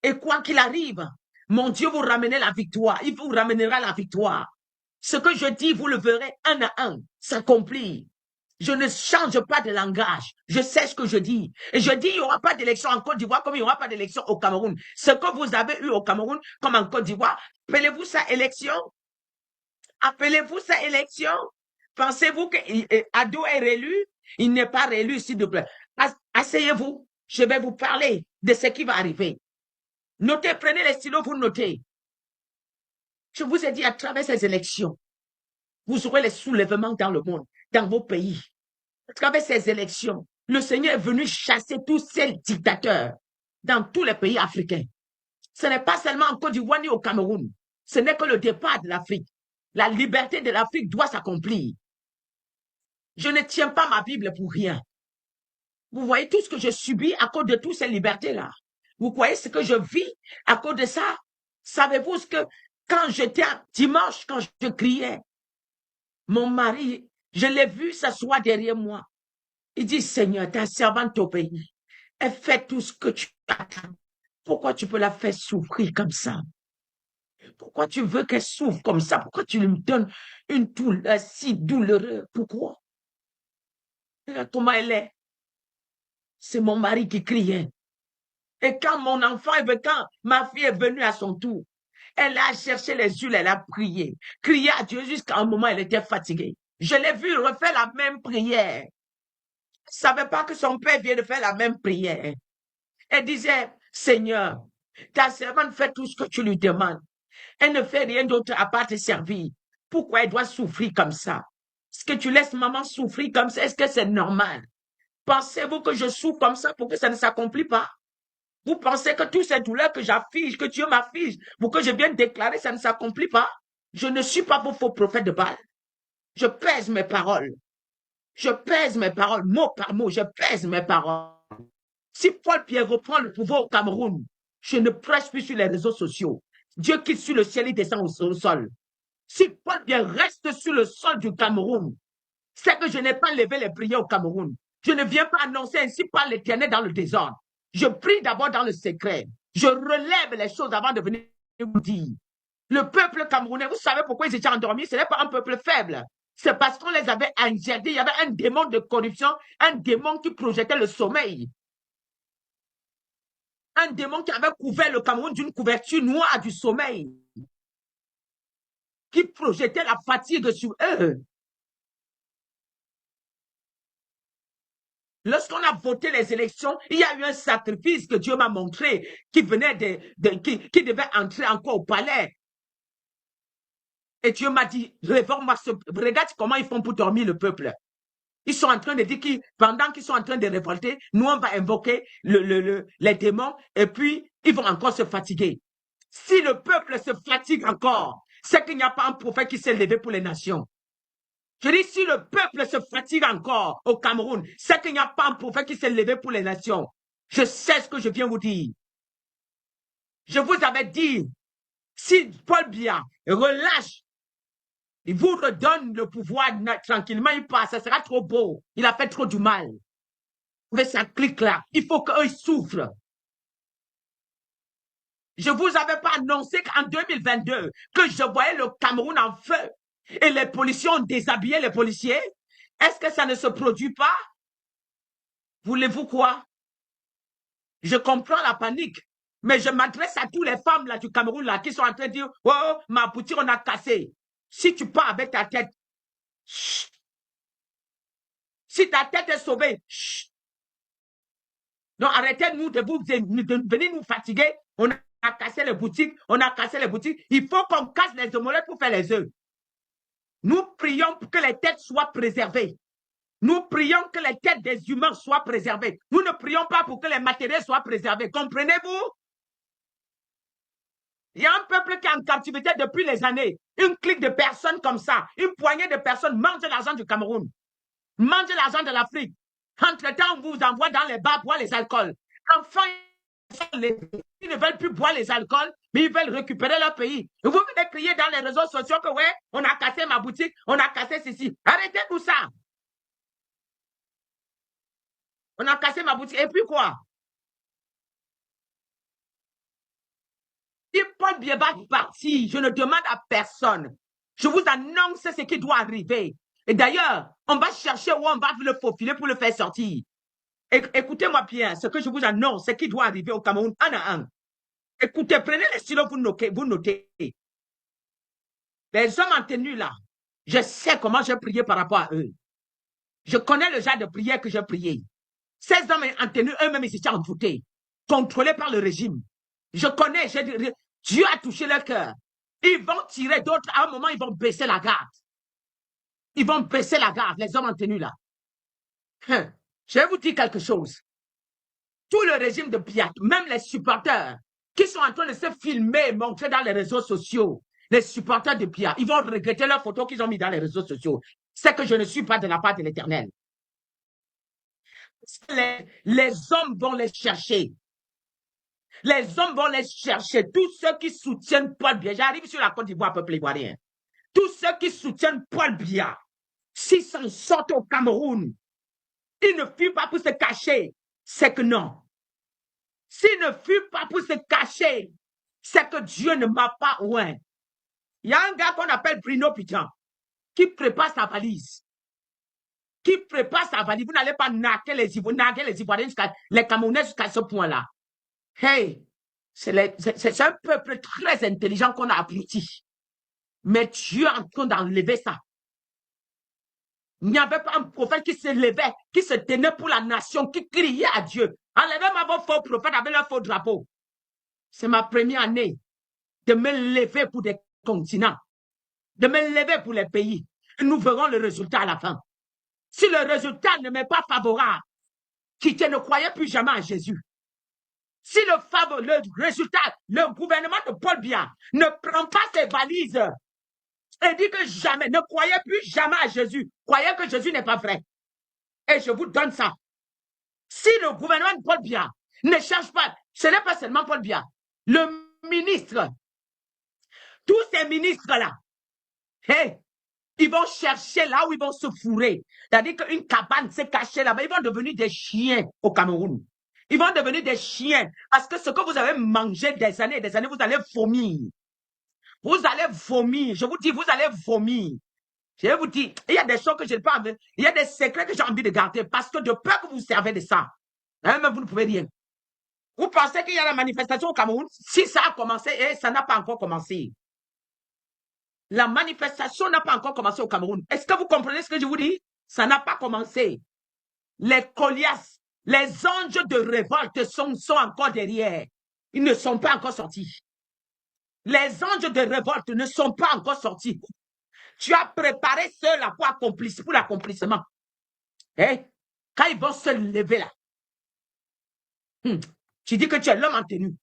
Et quoi qu'il arrive, mon Dieu vous ramenez la victoire. Il vous ramènera la victoire. Ce que je dis, vous le verrez un à un s'accomplir. Je ne change pas de langage. Je sais ce que je dis. Et je dis, il n'y aura pas d'élection en Côte d'Ivoire comme il n'y aura pas d'élection au Cameroun. Ce que vous avez eu au Cameroun comme en Côte d'Ivoire, appelez-vous ça élection? Appelez-vous ça élection? Pensez-vous que Ado est réélu? Il n'est pas réélu, s'il vous plaît. Asseyez-vous. Je vais vous parler de ce qui va arriver. Notez, prenez les stylos, vous notez. Je vous ai dit, à travers ces élections, vous aurez les soulèvements dans le monde, dans vos pays. À travers ces élections, le Seigneur est venu chasser tous ces dictateurs dans tous les pays africains. Ce n'est pas seulement en Côte d'Ivoire ni au Cameroun. Ce n'est que le départ de l'Afrique. La liberté de l'Afrique doit s'accomplir. Je ne tiens pas ma Bible pour rien. Vous voyez tout ce que je subis à cause de toutes ces libertés-là. Vous voyez ce que je vis à cause de ça? Savez-vous ce que, quand j'étais dimanche, quand je criais, mon mari, je l'ai vu s'asseoir derrière moi. Il dit, Seigneur, ta servante t'obéit. Elle fait tout ce que tu attends. Pourquoi tu peux la faire souffrir comme ça? Pourquoi tu veux qu'elle souffre comme ça? Pourquoi tu lui donnes une douleur si douloureuse? Pourquoi? Regarde comment elle est. C'est mon mari qui criait. Et quand mon enfant, quand ma fille est venue à son tour, elle a cherché les huiles, elle a prié. Crié à Dieu jusqu'à un moment, elle était fatiguée. Je l'ai vu refaire la même prière. Elle ne savait pas que son père vient de faire la même prière. Elle disait, Seigneur, ta servante fait tout ce que tu lui demandes. Elle ne fait rien d'autre à part te servir. Pourquoi elle doit souffrir comme ça? Est-ce que tu laisses maman souffrir comme ça? Est-ce que c'est normal? Pensez-vous que je souffre comme ça pour que ça ne s'accomplit pas? Vous pensez que toutes ces douleurs que j'affiche, que Dieu m'affiche, pour que je vienne déclarer, ça ne s'accomplit pas? Je ne suis pas vos faux prophètes de Baal. Je pèse mes paroles. Je pèse mes paroles, mot par mot, je pèse mes paroles. Si Paul Pierre reprend le pouvoir au Cameroun, je ne prêche plus sur les réseaux sociaux. Dieu quitte sur le ciel, il descend au sol. Si Paul Pierre reste sur le sol du Cameroun, c'est que je n'ai pas levé les prières au Cameroun. Je ne viens pas annoncer ainsi par l'Éternel dans le désordre. Je prie d'abord dans le secret. Je relève les choses avant de venir vous dire. Le peuple camerounais, vous savez pourquoi ils étaient endormis? Ce n'est pas un peuple faible. C'est parce qu'on les avait injectés. Il y avait un démon de corruption, un démon qui projetait le sommeil. Un démon qui avait couvert le Cameroun d'une couverture noire du sommeil. Qui projetait la fatigue sur eux. Lorsqu'on a voté les élections, il y a eu un sacrifice que Dieu m'a montré qui venait qui devait entrer encore au palais. Et Dieu m'a dit, regarde comment ils font pour dormir le peuple. Ils sont en train de dire que pendant qu'ils sont en train de révolter, nous on va invoquer les démons et puis ils vont encore se fatiguer. Si le peuple se fatigue encore, c'est qu'il n'y a pas un prophète qui s'est levé pour les nations. Je dis, si le peuple se fatigue encore au Cameroun, c'est qu'il n'y a pas un prophète qui s'est levé pour les nations. Je sais ce que je viens vous dire. Je vous avais dit, si Paul Biya relâche, il vous redonne le pouvoir tranquillement, il passe, ça sera trop beau. Il a fait trop du mal. Mais ça clique là. Il faut qu'eux souffrent. Je vous avais pas annoncé qu'en 2022, que je voyais le Cameroun en feu. Et les policiers ont déshabillé les policiers. Est-ce que ça ne se produit pas? Voulez-vous quoi? Je comprends la panique, Mais je m'adresse à toutes les femmes là, du Cameroun là, qui sont en train de dire, oh, ma boutique, on a cassé. Si tu pars avec ta tête, chut. Si ta tête est sauvée, chut. Donc arrêtez-nous de venir nous fatiguer. On a cassé les boutiques, on a cassé les boutiques. Il faut qu'on casse les omelettes pour faire les œufs. Nous prions pour que les têtes soient préservées. Nous prions que les têtes des humains soient préservées. Nous ne prions pas pour que les matériels soient préservés. Comprenez-vous? Il y a un peuple qui est en captivité depuis les années. Une clique de personnes comme ça, une poignée de personnes mangent l'argent du Cameroun, mangent l'argent de l'Afrique. Entre-temps, on vous envoie dans les bars boire les alcools. Enfin, ils ne veulent plus boire les alcools, mais ils veulent récupérer leur pays. Et vous venez crier dans les réseaux sociaux que ouais, on a cassé ma boutique, on a cassé ceci. Arrêtez tout ça. On a cassé ma boutique. Et puis quoi? Si Paul Biya est parti, je ne demande à personne. Je vous annonce ce qui doit arriver. Et d'ailleurs, on va chercher où on va le faufiler pour le faire sortir. Écoutez-moi bien, ce que je vous annonce, ce qui doit arriver au Cameroun, un à un. Écoutez, prenez les stylos, vous notez. Les hommes en tenue là, je sais comment j'ai prié par rapport à eux. Je connais le genre de prière que j'ai prié. Ces hommes en tenue, eux-mêmes, ils s'étaient envoûtés, contrôlés par le régime. Je connais, Dieu a touché leur cœur. Ils vont tirer d'autres, à un moment, ils vont baisser la garde. Ils vont baisser la garde, les hommes en tenue là. Je vais vous dire quelque chose. Tout le régime de Biya, même les supporters qui sont en train de se filmer et montrer dans les réseaux sociaux, les supporters de Biya, ils vont regretter leurs photos qu'ils ont mis dans les réseaux sociaux. C'est que je ne suis pas de la part de l'Éternel. Les hommes vont les chercher. Les hommes vont les chercher. Tous ceux qui soutiennent Paul Biya, j'arrive sur la Côte d'Ivoire, peuple ivoirien. Tous ceux qui soutiennent Paul Biya, s'ils s'en sortent au Cameroun, ils ne fuient pas pour se cacher. C'est que non. S'ils ne fuient pas pour se cacher, c'est que Dieu ne m'a pas oint. Il y a un gars qu'on appelle Bruno Pitan qui prépare sa valise. Qui prépare sa valise. Vous n'allez pas narguer les Ivoiriens, les Camerounais jusqu'à ce point-là. Hey, c'est un peuple très intelligent qu'on a abruti. Mais Dieu est en train d'enlever ça. Il n'y avait pas un prophète qui se levait, qui se tenait pour la nation, qui criait à Dieu. Enlevez-moi vos faux prophètes avec leur faux drapeau. C'est ma première année de me lever pour des continents, de me lever pour les pays. Et nous verrons le résultat à la fin. Si le résultat ne m'est pas favorable, quittez, ne croyez plus jamais à Jésus. Si le résultat, le gouvernement de Paul Biya ne prend pas ses valises et dit que jamais, ne croyez plus jamais à Jésus. Croyez que Jésus n'est pas vrai. Et je vous donne ça. Si le gouvernement de Paul Biya ne cherche pas, ce n'est pas seulement Paul Biya, le ministre, tous ces ministres-là, hey, ils vont chercher là où ils vont se fourrer. C'est-à-dire qu'une cabane s'est cachée là-bas. Ils vont devenir des chiens au Cameroun. Ils vont devenir des chiens. Parce que ce que vous avez mangé des années et des années, vous allez vomir. Vous allez vomir. Je vous dis, vous allez vomir. Je vais vous dire, il y a des choses que je ne peux pas. Il y a des secrets que j'ai envie de garder parce que de peur que vous servez de ça. Hein, mais vous ne pouvez rien. Vous pensez qu'il y a la manifestation au Cameroun? Si ça a commencé, et ça n'a pas encore commencé. La manifestation n'a pas encore commencé au Cameroun. Est-ce que vous comprenez ce que je vous dis? Ça n'a pas commencé. Les Goliaths, les anges de révolte sont encore derrière. Ils ne sont pas encore sortis. Les anges de révolte ne sont pas encore sortis. Tu as préparé ceux-là pour l'accomplissement. Hein? Quand ils vont se lever là, tu dis que tu es l'homme en tenue.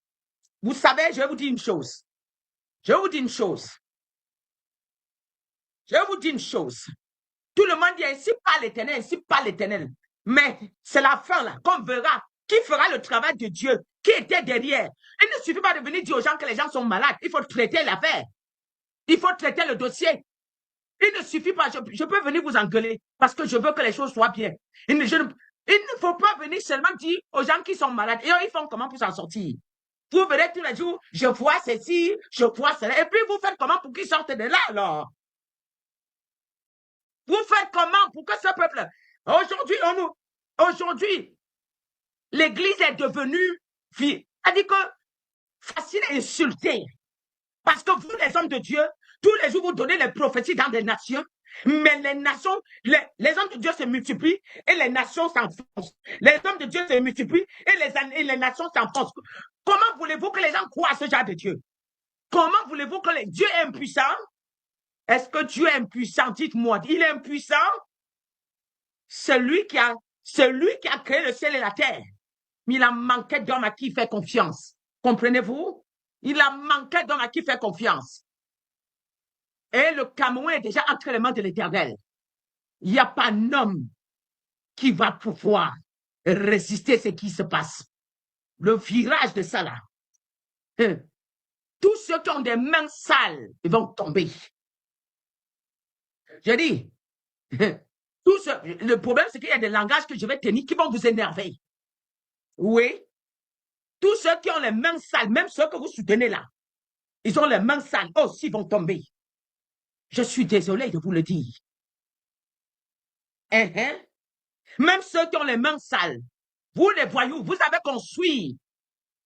Vous savez, je vais vous dire une chose. Je vais vous dire une chose. Je vais vous dire une chose. Tout le monde dit ainsi pas l'Éternel, ainsi pas l'Éternel. Mais c'est la fin là, qu'on verra qui fera le travail de Dieu, qui était derrière. Il ne suffit pas de venir dire aux gens que les gens sont malades. Il faut traiter l'affaire. Il faut traiter le dossier. Il ne suffit pas, je peux venir vous engueuler parce que je veux que les choses soient bien. Il ne faut pas venir seulement dire aux gens qui sont malades. Et eux, ils font comment pour s'en sortir? Vous verrez tous les jours, je vois ceci, je vois cela. Et puis vous faites comment pour qu'ils sortent de là alors? Vous faites comment pour que ce peuple... Aujourd'hui, l'Église est devenue... C'est-à-dire que facile à insulter. Parce que vous, les hommes de Dieu, tous les jours, vous donnez les prophéties dans des nations, mais les nations, les hommes de Dieu se multiplient et les nations s'enfoncent. Les hommes de Dieu se multiplient et les nations s'enfoncent. Comment voulez-vous que les gens croient à ce genre de Dieu? Comment voulez-vous que Dieu est impuissant? Est-ce que Dieu est impuissant? Dites-moi, il est impuissant? Celui qui a créé le ciel et la terre. Mais il a manqué d'hommes à qui il fait confiance. Comprenez-vous? Il a manqué d'hommes à qui il fait confiance. Et le Cameroun est déjà entre les mains de l'Éternel. Il n'y a pas un homme qui va pouvoir résister à ce qui se passe. Le virage de ça là. Tous ceux qui ont des mains sales, ils vont tomber. Je dis, le problème, c'est qu'il y a des langages que je vais tenir qui vont vous énerver. Oui. Tous ceux qui ont les mains sales, même ceux que vous soutenez là, ils ont les mains sales, aussi vont tomber. Je suis désolé de vous le dire. Même ceux qui ont les mains sales, vous les voyous, vous avez construit,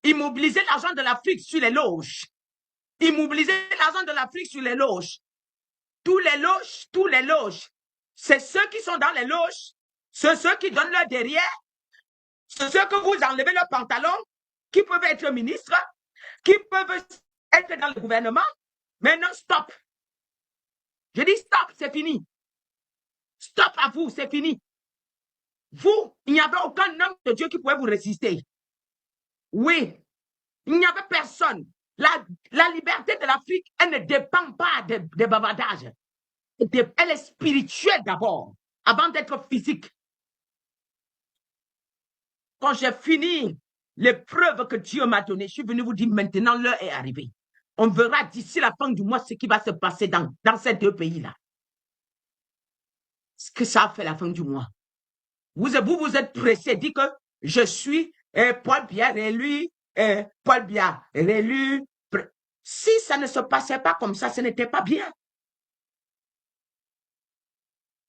immobiliser l'argent de l'Afrique sur les loges. Immobiliser l'argent de l'Afrique sur les loges. Tous les loges. C'est ceux qui sont dans les loges, c'est ceux qui donnent leur derrière, c'est ceux que vous enlevez leurs pantalons, qui peuvent être ministres, qui peuvent être dans le gouvernement. Maintenant, stop. Je dis stop, c'est fini. Stop à vous, c'est fini. Vous, il n'y avait aucun homme de Dieu qui pouvait vous résister. Oui, il n'y avait personne. La liberté de l'Afrique, elle ne dépend pas des bavardages. Elle est spirituelle d'abord, avant d'être physique. Quand j'ai fini l'épreuve que Dieu m'a donnée, je suis venu vous dire maintenant l'heure est arrivée. On verra d'ici la fin du mois ce qui va se passer dans ces deux pays-là. Ce que ça a fait la fin du mois. Vous êtes pressé, dit que je suis Paul Biya réélu, Paul Biya réélu. Si ça ne se passait pas comme ça, ce n'était pas bien.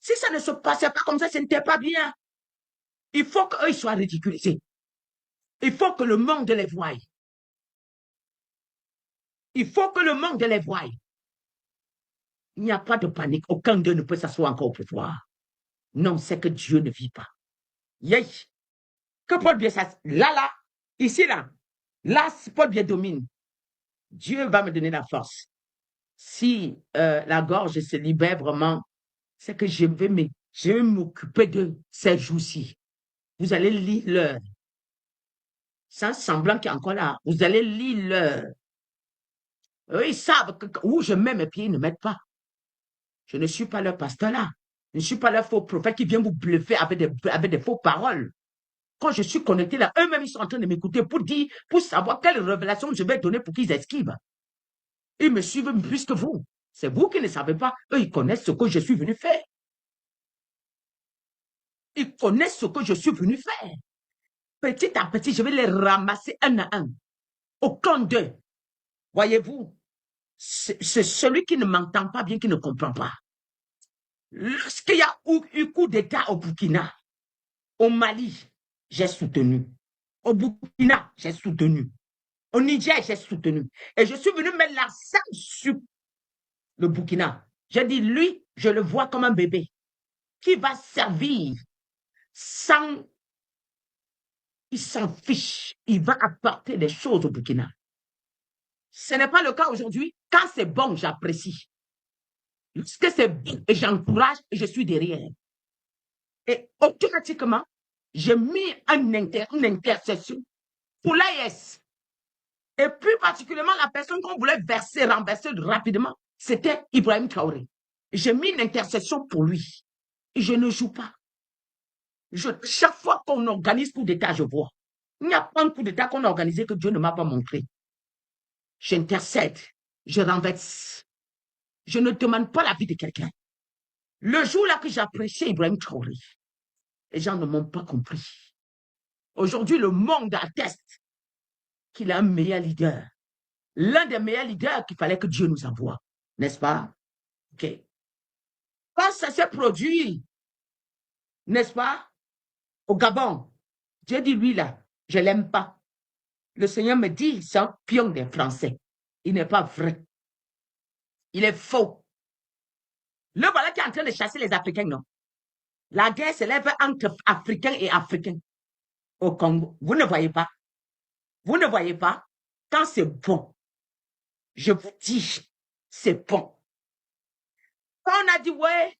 Si ça ne se passait pas comme ça, ce n'était pas bien. Il faut qu'eux soient ridiculisés. Il faut que le monde les voie. Il faut que le monde les voie. Il n'y a pas de panique. Aucun d'eux ne peut s'asseoir encore au pouvoir. Non, c'est que Dieu ne vit pas. Yay! Que Paul Biya, là, ici, là, Paul Biya domine. Dieu va me donner la force. Si la gorge se libère vraiment, c'est que je vais m'occuper de ces jours-ci. Vous allez lire l'heure. Sans semblant qu'il est encore là. Vous allez lire l'heure. Eux, ils savent que où je mets mes pieds, ils ne mettent pas. Je ne suis pas leur pasteur là. Je ne suis pas leur faux prophète qui vient vous bluffer avec des faux paroles. Quand je suis connecté là, eux-mêmes, ils sont en train de m'écouter pour savoir quelle révélation je vais donner pour qu'ils esquivent. Ils me suivent plus que vous. C'est vous qui ne savez pas. Eux, ils connaissent ce que je suis venu faire. Ils connaissent ce que je suis venu faire. Petit à petit, je vais les ramasser un à un. Aucun d'eux. Voyez-vous, c'est celui qui ne m'entend pas bien, qui ne comprend pas. Lorsqu'il y a eu coup d'État au Burkina, au Mali, j'ai soutenu. Au Burkina, j'ai soutenu. Au Niger, j'ai soutenu. Et je suis venu mettre l'accent sur le Burkina. J'ai dit, lui, je le vois comme un bébé qui va servir sans... Il s'en fiche. Il va apporter des choses au Burkina. Ce n'est pas le cas aujourd'hui. Quand c'est bon, j'apprécie. Lorsque c'est bon, j'encourage et je suis derrière. Et automatiquement, j'ai mis une intercession pour l'AES. Et plus particulièrement, la personne qu'on voulait renverser rapidement, c'était Ibrahim Traoré. J'ai mis une intercession pour lui. Et je ne joue pas. Chaque fois qu'on organise coup d'État, je vois. Il n'y a pas un coup d'État qu'on a organisé que Dieu ne m'a pas montré. J'intercède, je renverse. Je ne demande pas la vie de quelqu'un. Le jour-là que j'appréciais Ibrahim Traoré, les gens ne m'ont pas compris. Aujourd'hui, le monde atteste qu'il est un meilleur leader. L'un des meilleurs leaders qu'il fallait que Dieu nous envoie. N'est-ce pas? OK. Quand ça s'est produit, n'est-ce pas, au Gabon, Dieu dit, lui là, je ne l'aime pas. le Seigneur me dit, c'est un pion des Français. Il n'est pas vrai. Il est faux. Le voilà qui est en train de chasser les Africains, non? La guerre s'élève entre Africains et Africains au Congo. Vous ne voyez pas? Vous ne voyez pas? Quand c'est bon, je vous dis, c'est bon. Quand on a dit, ouais,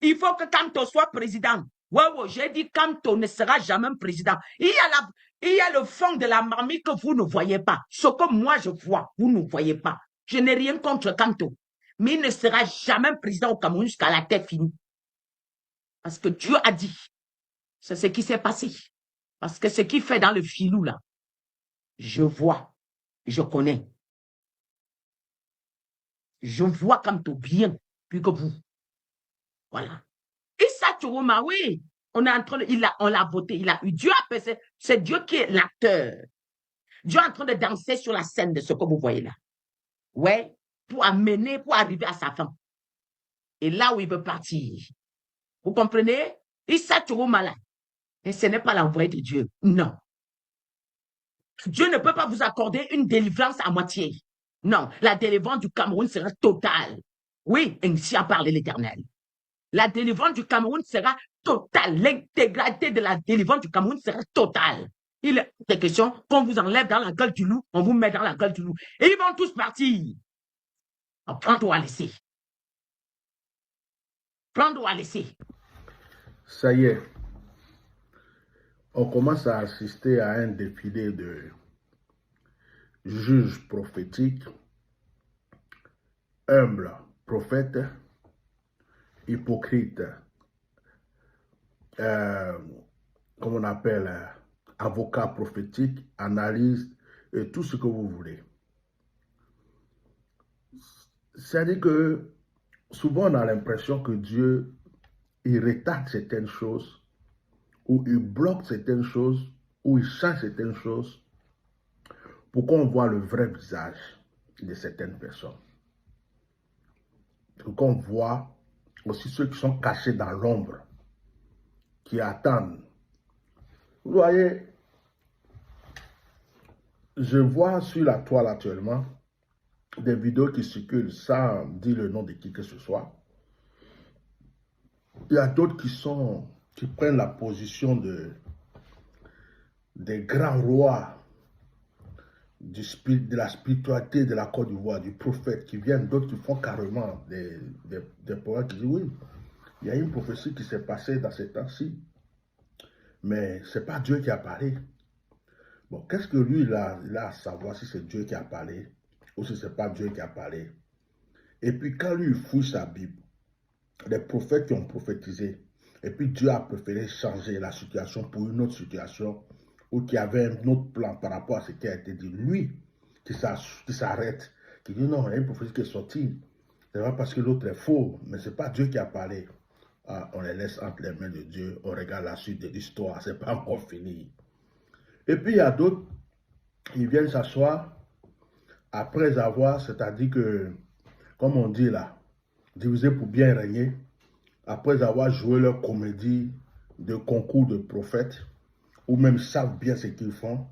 il faut que Kanto soit président. Ouais, j'ai dit Kanto ne sera jamais président. Il y a le fond de la marmite que vous ne voyez pas. Ce que moi je vois, vous ne voyez pas. Je n'ai rien contre Kanto. Mais il ne sera jamais président au Cameroun jusqu'à la tête finie. Parce que Dieu a dit. C'est ce qui s'est passé. Parce que ce qu'il fait dans le filou là, je vois, je connais. Je vois Kanto bien plus que vous. Voilà. Issa Churuma, oui, on est en train de, on l'a voté, il a eu Dieu a fait, c'est Dieu qui est l'acteur. Dieu est en train de danser sur la scène de ce que vous voyez là. Ouais, pour arriver à sa fin. Et là où il veut partir. Vous comprenez? Issa Churuma là. Et ce n'est pas l'envoyé de Dieu. Non. Dieu ne peut pas vous accorder une délivrance à moitié. Non, la délivrance du Cameroun sera totale. Oui, ainsi a parlé l'Éternel. La délivrance du Cameroun sera totale. L'intégralité de la délivrance du Cameroun sera totale. Il est des questions qu'on vous enlève dans la gueule du loup, on vous met dans la gueule du loup. Et ils vont tous partir. Prendre ou à laisser. Prendre ou à laisser. Ça y est. On commence à assister à un défilé de juges prophétiques, humbles prophètes, hypocrites, comme on appelle, avocats prophétiques, analystes, et tout ce que vous voulez. C'est-à-dire que souvent on a l'impression que Dieu, il retarde certaines choses, ou il bloque certaines choses, ou il change certaines choses, pour qu'on voit le vrai visage de certaines personnes. Pour qu'on voit aussi ceux qui sont cachés dans l'ombre, qui attendent. Vous voyez, je vois sur la toile actuellement des vidéos qui circulent sans dire le nom de qui que ce soit. Il y a d'autres qui prennent la position des grands rois de la spiritualité de la Côte d'Ivoire, du prophète, qui viennent, d'autres qui font carrément des poètes qui disent oui, il y a une prophétie qui s'est passée dans ces temps-ci, mais ce n'est pas Dieu qui a parlé. Bon, qu'est-ce que lui, il a à savoir si c'est Dieu qui a parlé ou si ce n'est pas Dieu qui a parlé? Et puis quand lui, il fouille sa Bible, les prophètes qui ont prophétisé, et puis Dieu a préféré changer la situation pour une autre situation, ou qui avait un autre plan par rapport à ce qui a été dit. Lui, qui s'arrête, qui dit non, il y a une prophétie qui est sortie. C'est pas parce que l'autre est faux, mais ce n'est pas Dieu qui a parlé. Ah, on les laisse entre les mains de Dieu, on regarde la suite de l'histoire, ce n'est pas encore fini. Et puis il y a d'autres, ils viennent s'asseoir après avoir, c'est-à-dire que, comme on dit là, diviser pour bien régner, après avoir joué leur comédie de concours de prophètes, ou même savent bien ce qu'ils font,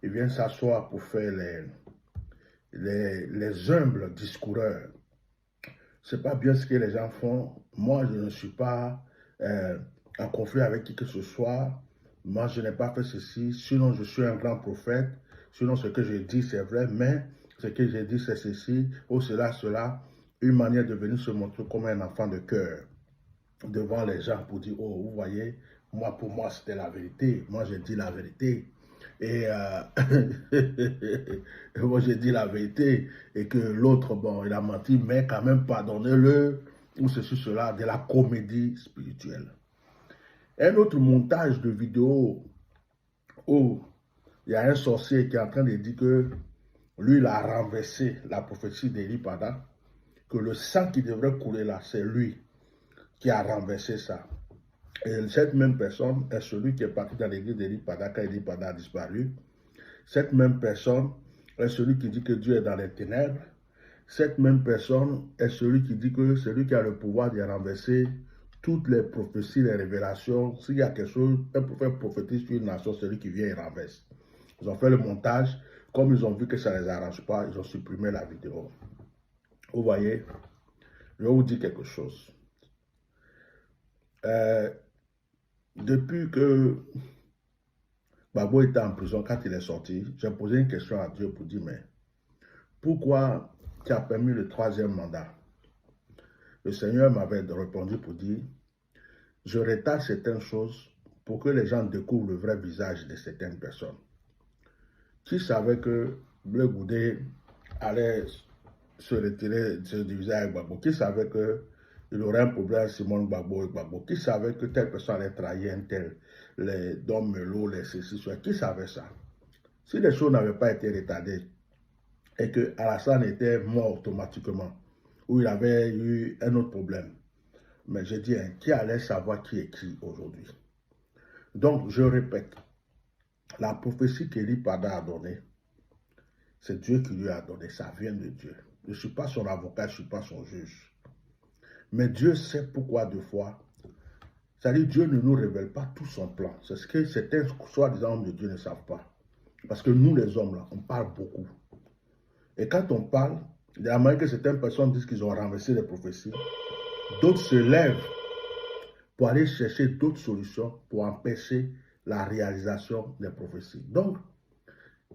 ils viennent s'asseoir pour faire les humbles discoureurs. C'est pas bien ce que les gens font. Moi, je ne suis pas en conflit avec qui que ce soit. Moi, je n'ai pas fait ceci. Sinon, je suis un grand prophète. Sinon, ce que je dis, c'est vrai. Mais ce que j'ai dit, c'est ceci ou cela. Une manière de venir se montrer comme un enfant de cœur devant les gens pour dire, oh, vous voyez, pour moi, c'était la vérité. Moi, j'ai dit la vérité. Et moi, j'ai dit la vérité. Et que l'autre, bon, il a menti, mais quand même, pardonnez-le. Ou ceci, cela, de la comédie spirituelle. Un autre montage de vidéo où il y a un sorcier qui est en train de dire que lui, il a renversé la prophétie d'Eli Pada, que le sang qui devrait couler là, c'est lui qui a renversé ça. Et cette même personne est celui qui est parti dans l'église d'Eli Pada quand Eli Pada a disparu. Cette même personne est celui qui dit que Dieu est dans les ténèbres. Cette même personne est celui qui dit que c'est lui qui a le pouvoir de renverser toutes les prophéties, les révélations. S'il y a quelque chose, un prophète prophétise sur une nation, c'est lui qui vient et renverse. Ils ont fait le montage. Comme ils ont vu que ça ne les arrange pas, ils ont supprimé la vidéo. Vous voyez, je vais vous dire quelque chose. Depuis que Gbagbo était en prison, quand il est sorti, j'ai posé une question à Dieu pour dire, mais pourquoi tu as permis le 3e mandat? Le Seigneur m'avait répondu pour dire, je retarde certaines choses pour que les gens découvrent le vrai visage de certaines personnes. Qui savait que Bleu Goudé allait se retirer, se diviser avec Gbagbo? Qui savait qu'il aurait un problème avec Simone Gbagbo et Gbagbo? Qui savait que telle personne allait trahir un tel, les Dom Melo, les ceci, qui savait ça? Si les choses n'avaient pas été retardées et que Alassane était mort automatiquement, ou il avait eu un autre problème, mais je dis, qui allait savoir qui est qui aujourd'hui? Donc, je répète, la prophétie qu'Eli Pada a donnée, c'est Dieu qui lui a donné, ça vient de Dieu. Je ne suis pas son avocat, je ne suis pas son juge. Mais Dieu sait pourquoi deux fois. C'est-à-dire Dieu ne nous révèle pas tout son plan. C'est ce que certains soi-disant hommes de Dieu ne savent pas. Parce que nous les hommes là, on parle beaucoup. Et quand on parle, de la manière que certaines personnes disent qu'ils ont renversé les prophéties, d'autres se lèvent pour aller chercher d'autres solutions pour empêcher la réalisation des prophéties. Donc,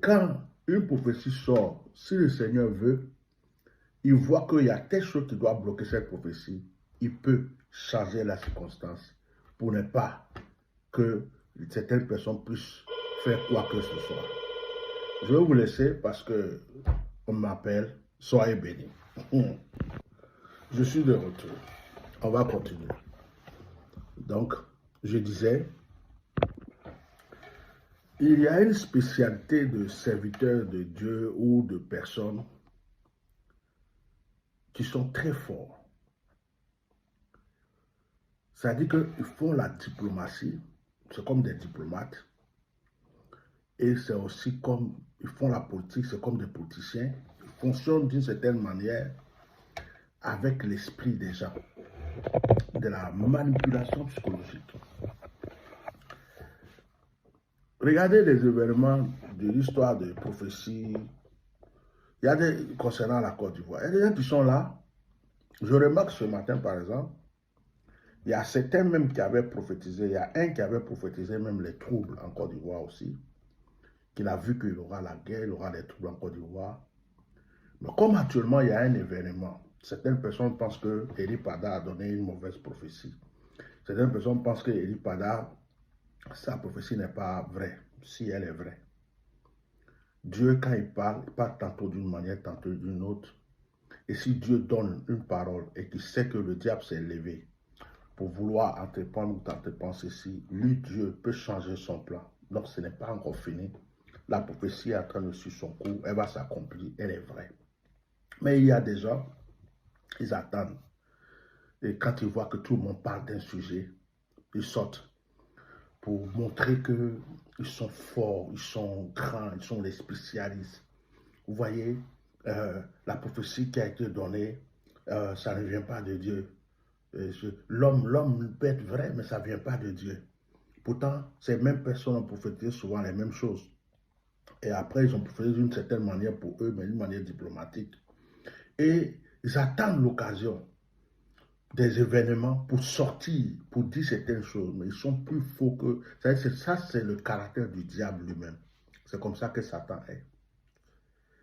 quand une prophétie sort, si le Seigneur veut, il voit qu'il y a telle chose qui doit bloquer cette prophétie, il peut changer la circonstance pour ne pas que certaines personnes puissent faire quoi que ce soit. Je vais vous laisser parce que on m'appelle, soyez bénis. Je suis de retour. On va continuer. Donc, je disais, il y a une spécialité de serviteurs de Dieu ou de personnes qui sont très forts. C'est-à-dire qu'ils font la diplomatie, c'est comme des diplomates, et c'est aussi comme, ils font la politique, c'est comme des politiciens, ils fonctionnent d'une certaine manière avec l'esprit des gens, de la manipulation psychologique. Regardez les événements de l'histoire des prophéties. Il y a des concernant la Côte d'Ivoire. Il y a des gens qui sont là. Je remarque ce matin, par exemple, il y a certains même qui avaient prophétisé. Il y a un qui avait prophétisé même les troubles en Côte d'Ivoire aussi. Qu'il a vu qu'il aura la guerre, il aura les troubles en Côte d'Ivoire. Mais comme actuellement il y a un événement, certaines personnes pensent que Eli Pada a donné une mauvaise prophétie. Certaines personnes pensent que Eli Pada, sa prophétie n'est pas vraie, si elle est vraie. Dieu, quand il parle tantôt d'une manière, tantôt d'une autre. Et si Dieu donne une parole et qu'il sait que le diable s'est levé pour vouloir entreprendre ou t'entreprendre ceci, lui, Dieu, peut changer son plan. Donc, ce n'est pas encore fini. La prophétie est en train de suivre son cours, elle va s'accomplir, elle est vraie. Mais il y a des gens, ils attendent. Et quand ils voient que tout le monde parle d'un sujet, ils sortent pour montrer qu'ils sont forts, ils sont grands, ils sont les spécialistes. Vous voyez, la prophétie qui a été donnée, ça ne vient pas de Dieu. L'homme peut être vrai, mais ça ne vient pas de Dieu. Pourtant, ces mêmes personnes ont prophétisé souvent les mêmes choses. Et après, ils ont prophétisé d'une certaine manière pour eux, mais d'une manière diplomatique. Et ils attendent l'occasion des événements pour sortir, pour dire certaines choses, mais ils sont plus faux que... Ça, c'est le caractère du diable lui-même. C'est comme ça que Satan est.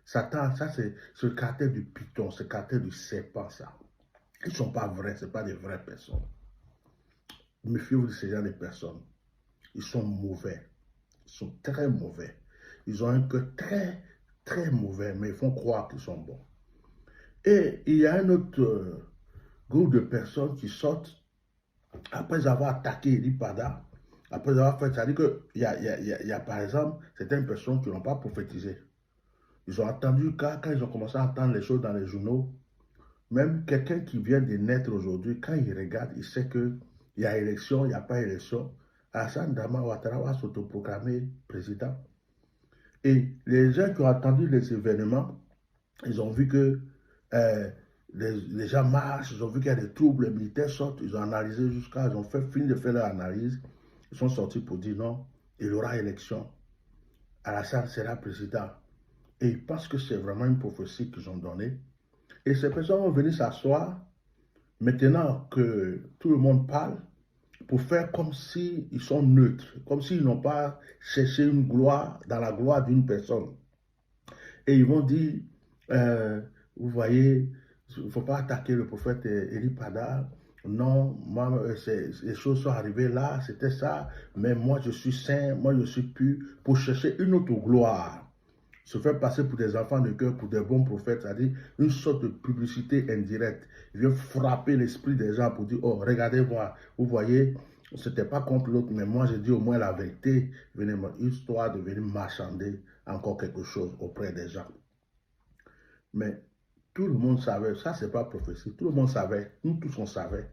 Satan, ça, c'est le caractère du python, c'est le caractère du serpent, ça. Ils ne sont pas vrais, ce ne sont pas des vraies personnes. Méfiez-vous de ces gens de personnes. Ils sont mauvais. Ils sont très mauvais. Ils ont un cœur très, très mauvais, mais ils font croire qu'ils sont bons. Et il y a un autre groupe de personnes qui sortent après avoir attaqué Eli Pada, après avoir fait, c'est-à-dire qu'il y a par exemple certaines personnes qui n'ont pas prophétisé. Ils ont entendu, quand ils ont commencé à entendre les choses dans les journaux, même quelqu'un qui vient de naître aujourd'hui, quand il regarde, il sait qu'il y a élection, il n'y a pas élection. Alassane Dramane Ouattara va s'autoproclamer président. Et les gens qui ont entendu les événements, ils ont vu que les gens marchent, ils ont vu qu'il y a des troubles, les militaires sortent, ils ont analysé jusqu'à, ils ont fini de faire leur analyse, ils sont sortis pour dire non, il y aura élection. Alassane sera président. Et ils pensent que c'est vraiment une prophétie qu'ils ont donnée. Et ces personnes vont venir s'asseoir, maintenant que tout le monde parle, pour faire comme s'ils sont neutres, comme s'ils n'ont pas cherché une gloire dans la gloire d'une personne. Et ils vont dire, vous voyez, il ne faut pas attaquer le prophète Eli Pada. Non, moi, les choses sont arrivées là, c'était ça, mais moi je suis saint, moi je suis pur, pour chercher une autre gloire. Se faire passer pour des enfants de cœur, pour des bons prophètes, c'est-à-dire une sorte de publicité indirecte. Il vient frapper l'esprit des gens pour dire, oh, regardez-moi, vous voyez, ce n'était pas contre l'autre, mais moi j'ai dit au moins la vérité, histoire de venir marchander encore quelque chose auprès des gens. Mais tout le monde savait, ça c'est pas prophétie, tout le monde savait, nous tous on savait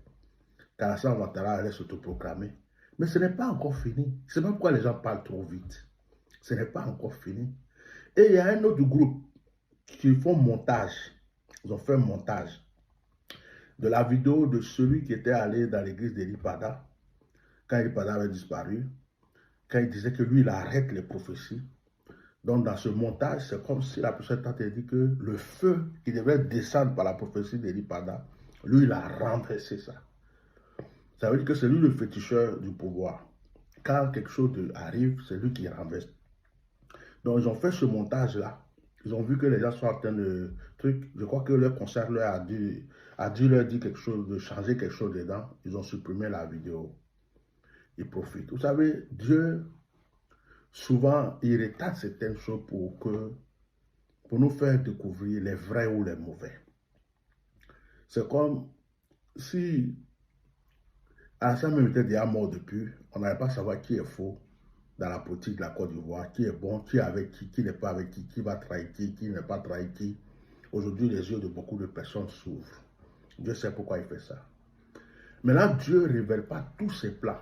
qu'Alassane Ouattara allait s'autoproclamer. Mais ce n'est pas encore fini. C'est pas pourquoi les gens parlent trop vite. Ce n'est pas encore fini. Et il y a un autre groupe qui font montage. Ils ont fait un montage de la vidéo de celui qui était allé dans l'église d'Eli Pada, quand Eli Pada avait disparu, quand il disait que lui, il arrête les prophéties. Donc, dans ce montage, c'est comme si la personne t'avait dit que le feu qui devait descendre par la prophétie d'Eli Pada, lui, il a renversé ça. Ça veut dire que c'est lui le féticheur du pouvoir. Quand quelque chose arrive, c'est lui qui renverse. Donc, ils ont fait ce montage-là. Ils ont vu que les gens sont en train de truc. Je crois que leur concert leur a dû leur dire quelque chose, de changer quelque chose dedans. Ils ont supprimé la vidéo. Ils profitent. Vous savez, Dieu, souvent, il retarde certaines choses pour nous faire découvrir les vrais ou les mauvais. C'est comme si Alassane même était déjà mort depuis, on n'allait pas savoir qui est faux dans la politique de la Côte d'Ivoire, qui est bon, qui est avec qui n'est pas avec qui va trahir qui n'est pas trahi qui. Aujourd'hui, les yeux de beaucoup de personnes s'ouvrent. Dieu sait pourquoi il fait ça. Maintenant, Dieu ne révèle pas tous ses plans.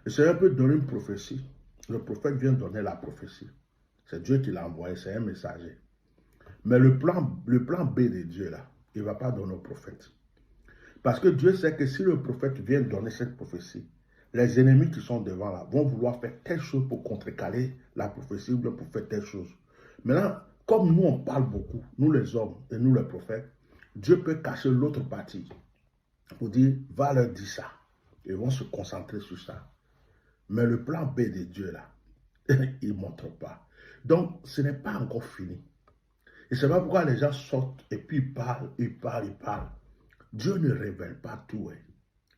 Le Seigneur peut donner une prophétie. Le prophète vient donner la prophétie. C'est Dieu qui l'a envoyé, c'est un messager. Mais le plan B de Dieu, là, il ne va pas donner au prophète. Parce que Dieu sait que si le prophète vient donner cette prophétie, les ennemis qui sont devant là vont vouloir faire telle chose pour contrecarrer la prophétie ou bien pour faire telle chose. Maintenant, comme nous on parle beaucoup, nous les hommes et nous les prophètes, Dieu peut cacher l'autre partie pour dire, va leur dire ça. Ils vont se concentrer sur ça. Mais le plan B de Dieu là, il ne montre pas. Donc, ce n'est pas encore fini. Et c'est pas pourquoi les gens sortent et puis ils parlent. Dieu ne révèle pas tout.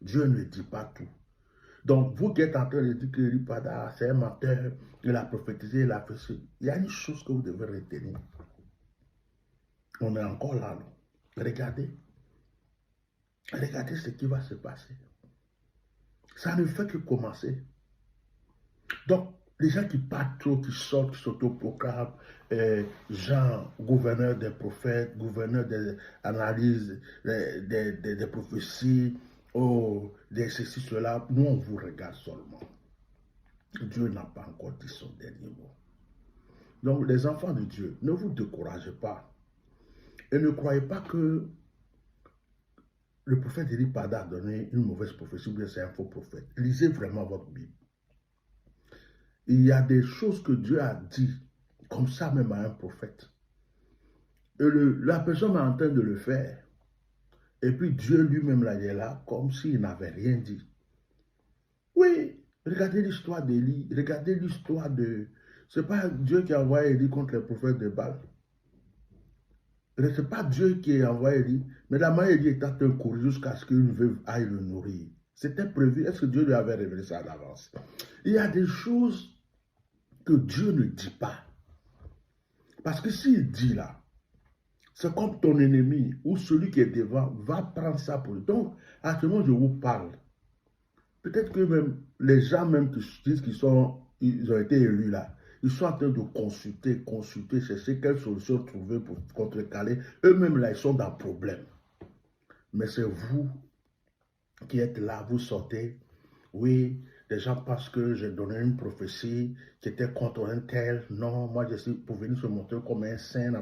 Dieu ne dit pas tout. Donc, vous qui êtes en train de dire que Eli Pada, c'est un menteur, il a prophétisé, il a fait ça. Il y a une chose que vous devez retenir. On est encore là. Regardez. Regardez ce qui va se passer. Ça ne fait que commencer. Donc, les gens qui partent trop, qui sortent, qui s'autoproclament, Jean, gouverneur des prophètes, gouverneur des analyses, des prophéties, des ceci, cela, nous on vous regarde seulement. Dieu n'a pas encore dit son dernier mot. Donc, les enfants de Dieu, ne vous découragez pas. Et ne croyez pas que le prophète Eli Pada a donné une mauvaise prophétie ou bien c'est un faux prophète. Lisez vraiment votre Bible. Il y a des choses que Dieu a dit, comme ça même à un prophète. Et la personne est en train de le faire. Et puis Dieu lui-même là, il est là, comme s'il n'avait rien dit. Oui, regardez l'histoire d'Élie, regardez l'histoire de... C'est pas Dieu qui a envoyé Élie contre les prophètes de Baal. Ce n'est pas Dieu qui a envoyé Élie, mais la main Élie est en train de courir jusqu'à ce qu'une veuve aille le nourrir. C'était prévu. Est-ce que Dieu lui avait révélé ça à l'avance? Il y a des choses que Dieu ne dit pas. Parce que s'il dit là, c'est comme ton ennemi ou celui qui est devant va prendre ça pour lui. Donc, à ce moment, je vous parle. Peut-être que même les gens même qui disent qu'ils ont été élus là, ils sont en train de consulter, chercher quelle solution trouver pour contrecarrer. Eux-mêmes là, ils sont dans le problème. Mais c'est vous qui êtes là, vous sortez. Oui, les gens pensent que j'ai donné une prophétie qui était contre un tel. Non, moi je suis pour venir se montrer comme un saint.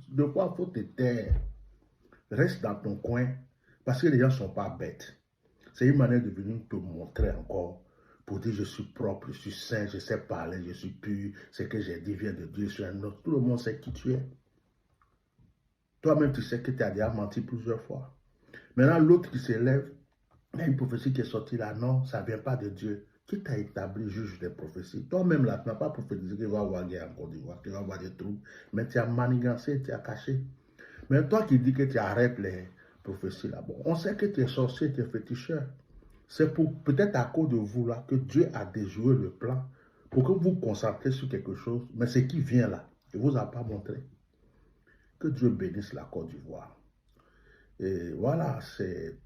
De quoi il faut te taire? Reste dans ton coin parce que les gens ne sont pas bêtes. C'est une manière de venir te montrer encore pour dire je suis propre, je suis saint, je sais parler, je suis pur, ce que j'ai dit vient de Dieu, je suis un autre. Tout le monde sait qui tu es. Toi-même, tu sais que tu as déjà menti plusieurs fois. Maintenant, l'autre qui s'élève, il y a une prophétie qui est sortie là, non, ça ne vient pas de Dieu. Qui t'a établi juge des prophéties? Toi-même, là, tu n'as pas prophétisé qu'il va y avoir guerre en Côte d'Ivoire, qu'il va y avoir des troubles, mais tu as manigancé, tu as caché. Mais toi qui dis que tu arrêtes les prophéties là, bon, on sait que tu es sorcier, tu es féticheur. C'est peut-être à cause de vous là que Dieu a déjoué le plan pour que vous vous concentrez sur quelque chose, mais ce qui vient là, il ne vous a pas montré. Que Dieu bénisse la Côte d'Ivoire. Et voilà, c'est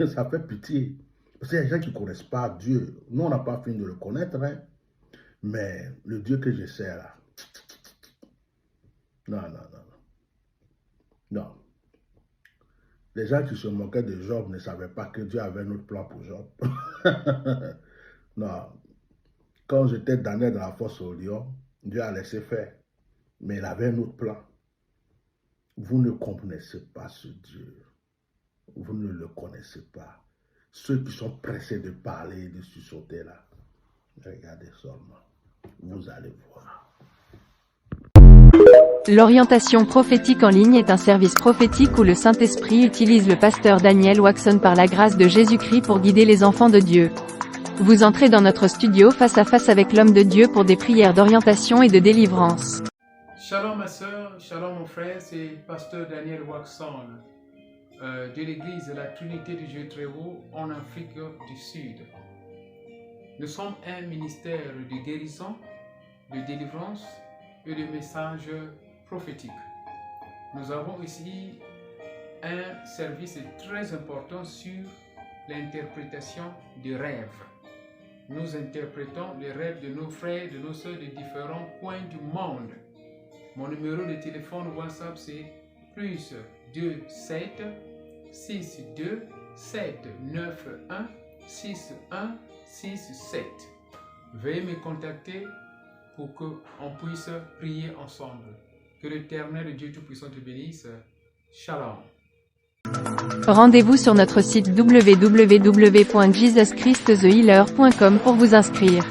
ça fait pitié. Parce qu'il y a des gens qui ne connaissent pas Dieu. Nous, on n'a pas fini de le connaître, hein? Mais le Dieu que je sers là, non. Les gens qui se moquaient de Job ne savaient pas que Dieu avait un autre plan pour Job. Non. Quand j'étais damné dans la fosse au lion, Dieu a laissé faire. Mais il avait un autre plan. Vous ne connaissez pas ce Dieu. Vous ne le connaissez pas. Ceux qui sont pressés de parler et de sursauter là, regardez seulement. Vous allez voir. L'orientation prophétique en ligne est un service prophétique où le Saint-Esprit utilise le pasteur Daniel Waxon par la grâce de Jésus-Christ pour guider les enfants de Dieu. Vous entrez dans notre studio face à face avec l'homme de Dieu pour des prières d'orientation et de délivrance. Shalom ma soeur, shalom mon frère, c'est pasteur Daniel Waxon de l'église de la Trinité du Dieu très haut en Afrique du Sud. Nous sommes un ministère de guérison, de délivrance et de messages prophétiques. Nous avons ici un service très important sur l'interprétation des rêves. Nous interprétons les rêves de nos frères, de nos soeurs de différents coins du monde. Mon numéro de téléphone WhatsApp c'est plus 27 62 791 6167. Veuillez me contacter pour qu'on puisse prier ensemble. Que l'Éternel Dieu Tout-Puissant te bénisse. Shalom. Rendez-vous sur notre site www.jesuschristthehealer.com pour vous inscrire.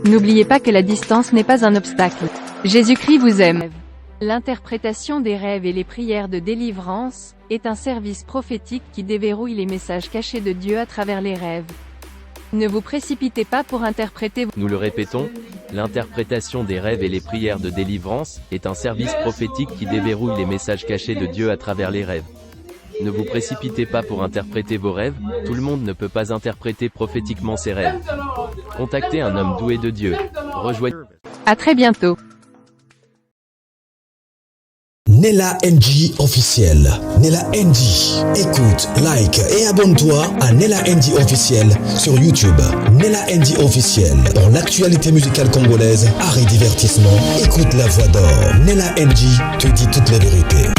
N'oubliez pas que la distance n'est pas un obstacle. Jésus-Christ vous aime. L'interprétation des rêves et les prières de délivrance est un service prophétique qui déverrouille les messages cachés de Dieu à travers les rêves. Ne vous précipitez pas pour interpréter. Nous le répétons, l'interprétation des rêves et les prières de délivrance est un service prophétique qui déverrouille les messages cachés de Dieu à travers les rêves. Ne vous précipitez pas pour interpréter vos rêves, tout le monde ne peut pas interpréter prophétiquement ses rêves. Contactez un homme doué de Dieu. Rejoignez. À très bientôt. Nella NG officiel. Nella NG. Écoute, like et abonne-toi à Nella NG officiel sur YouTube. Nella NG officiel. Pour l'actualité musicale congolaise, art et divertissement, écoute la voix d'or. Nella NG te dit toutes les vérités.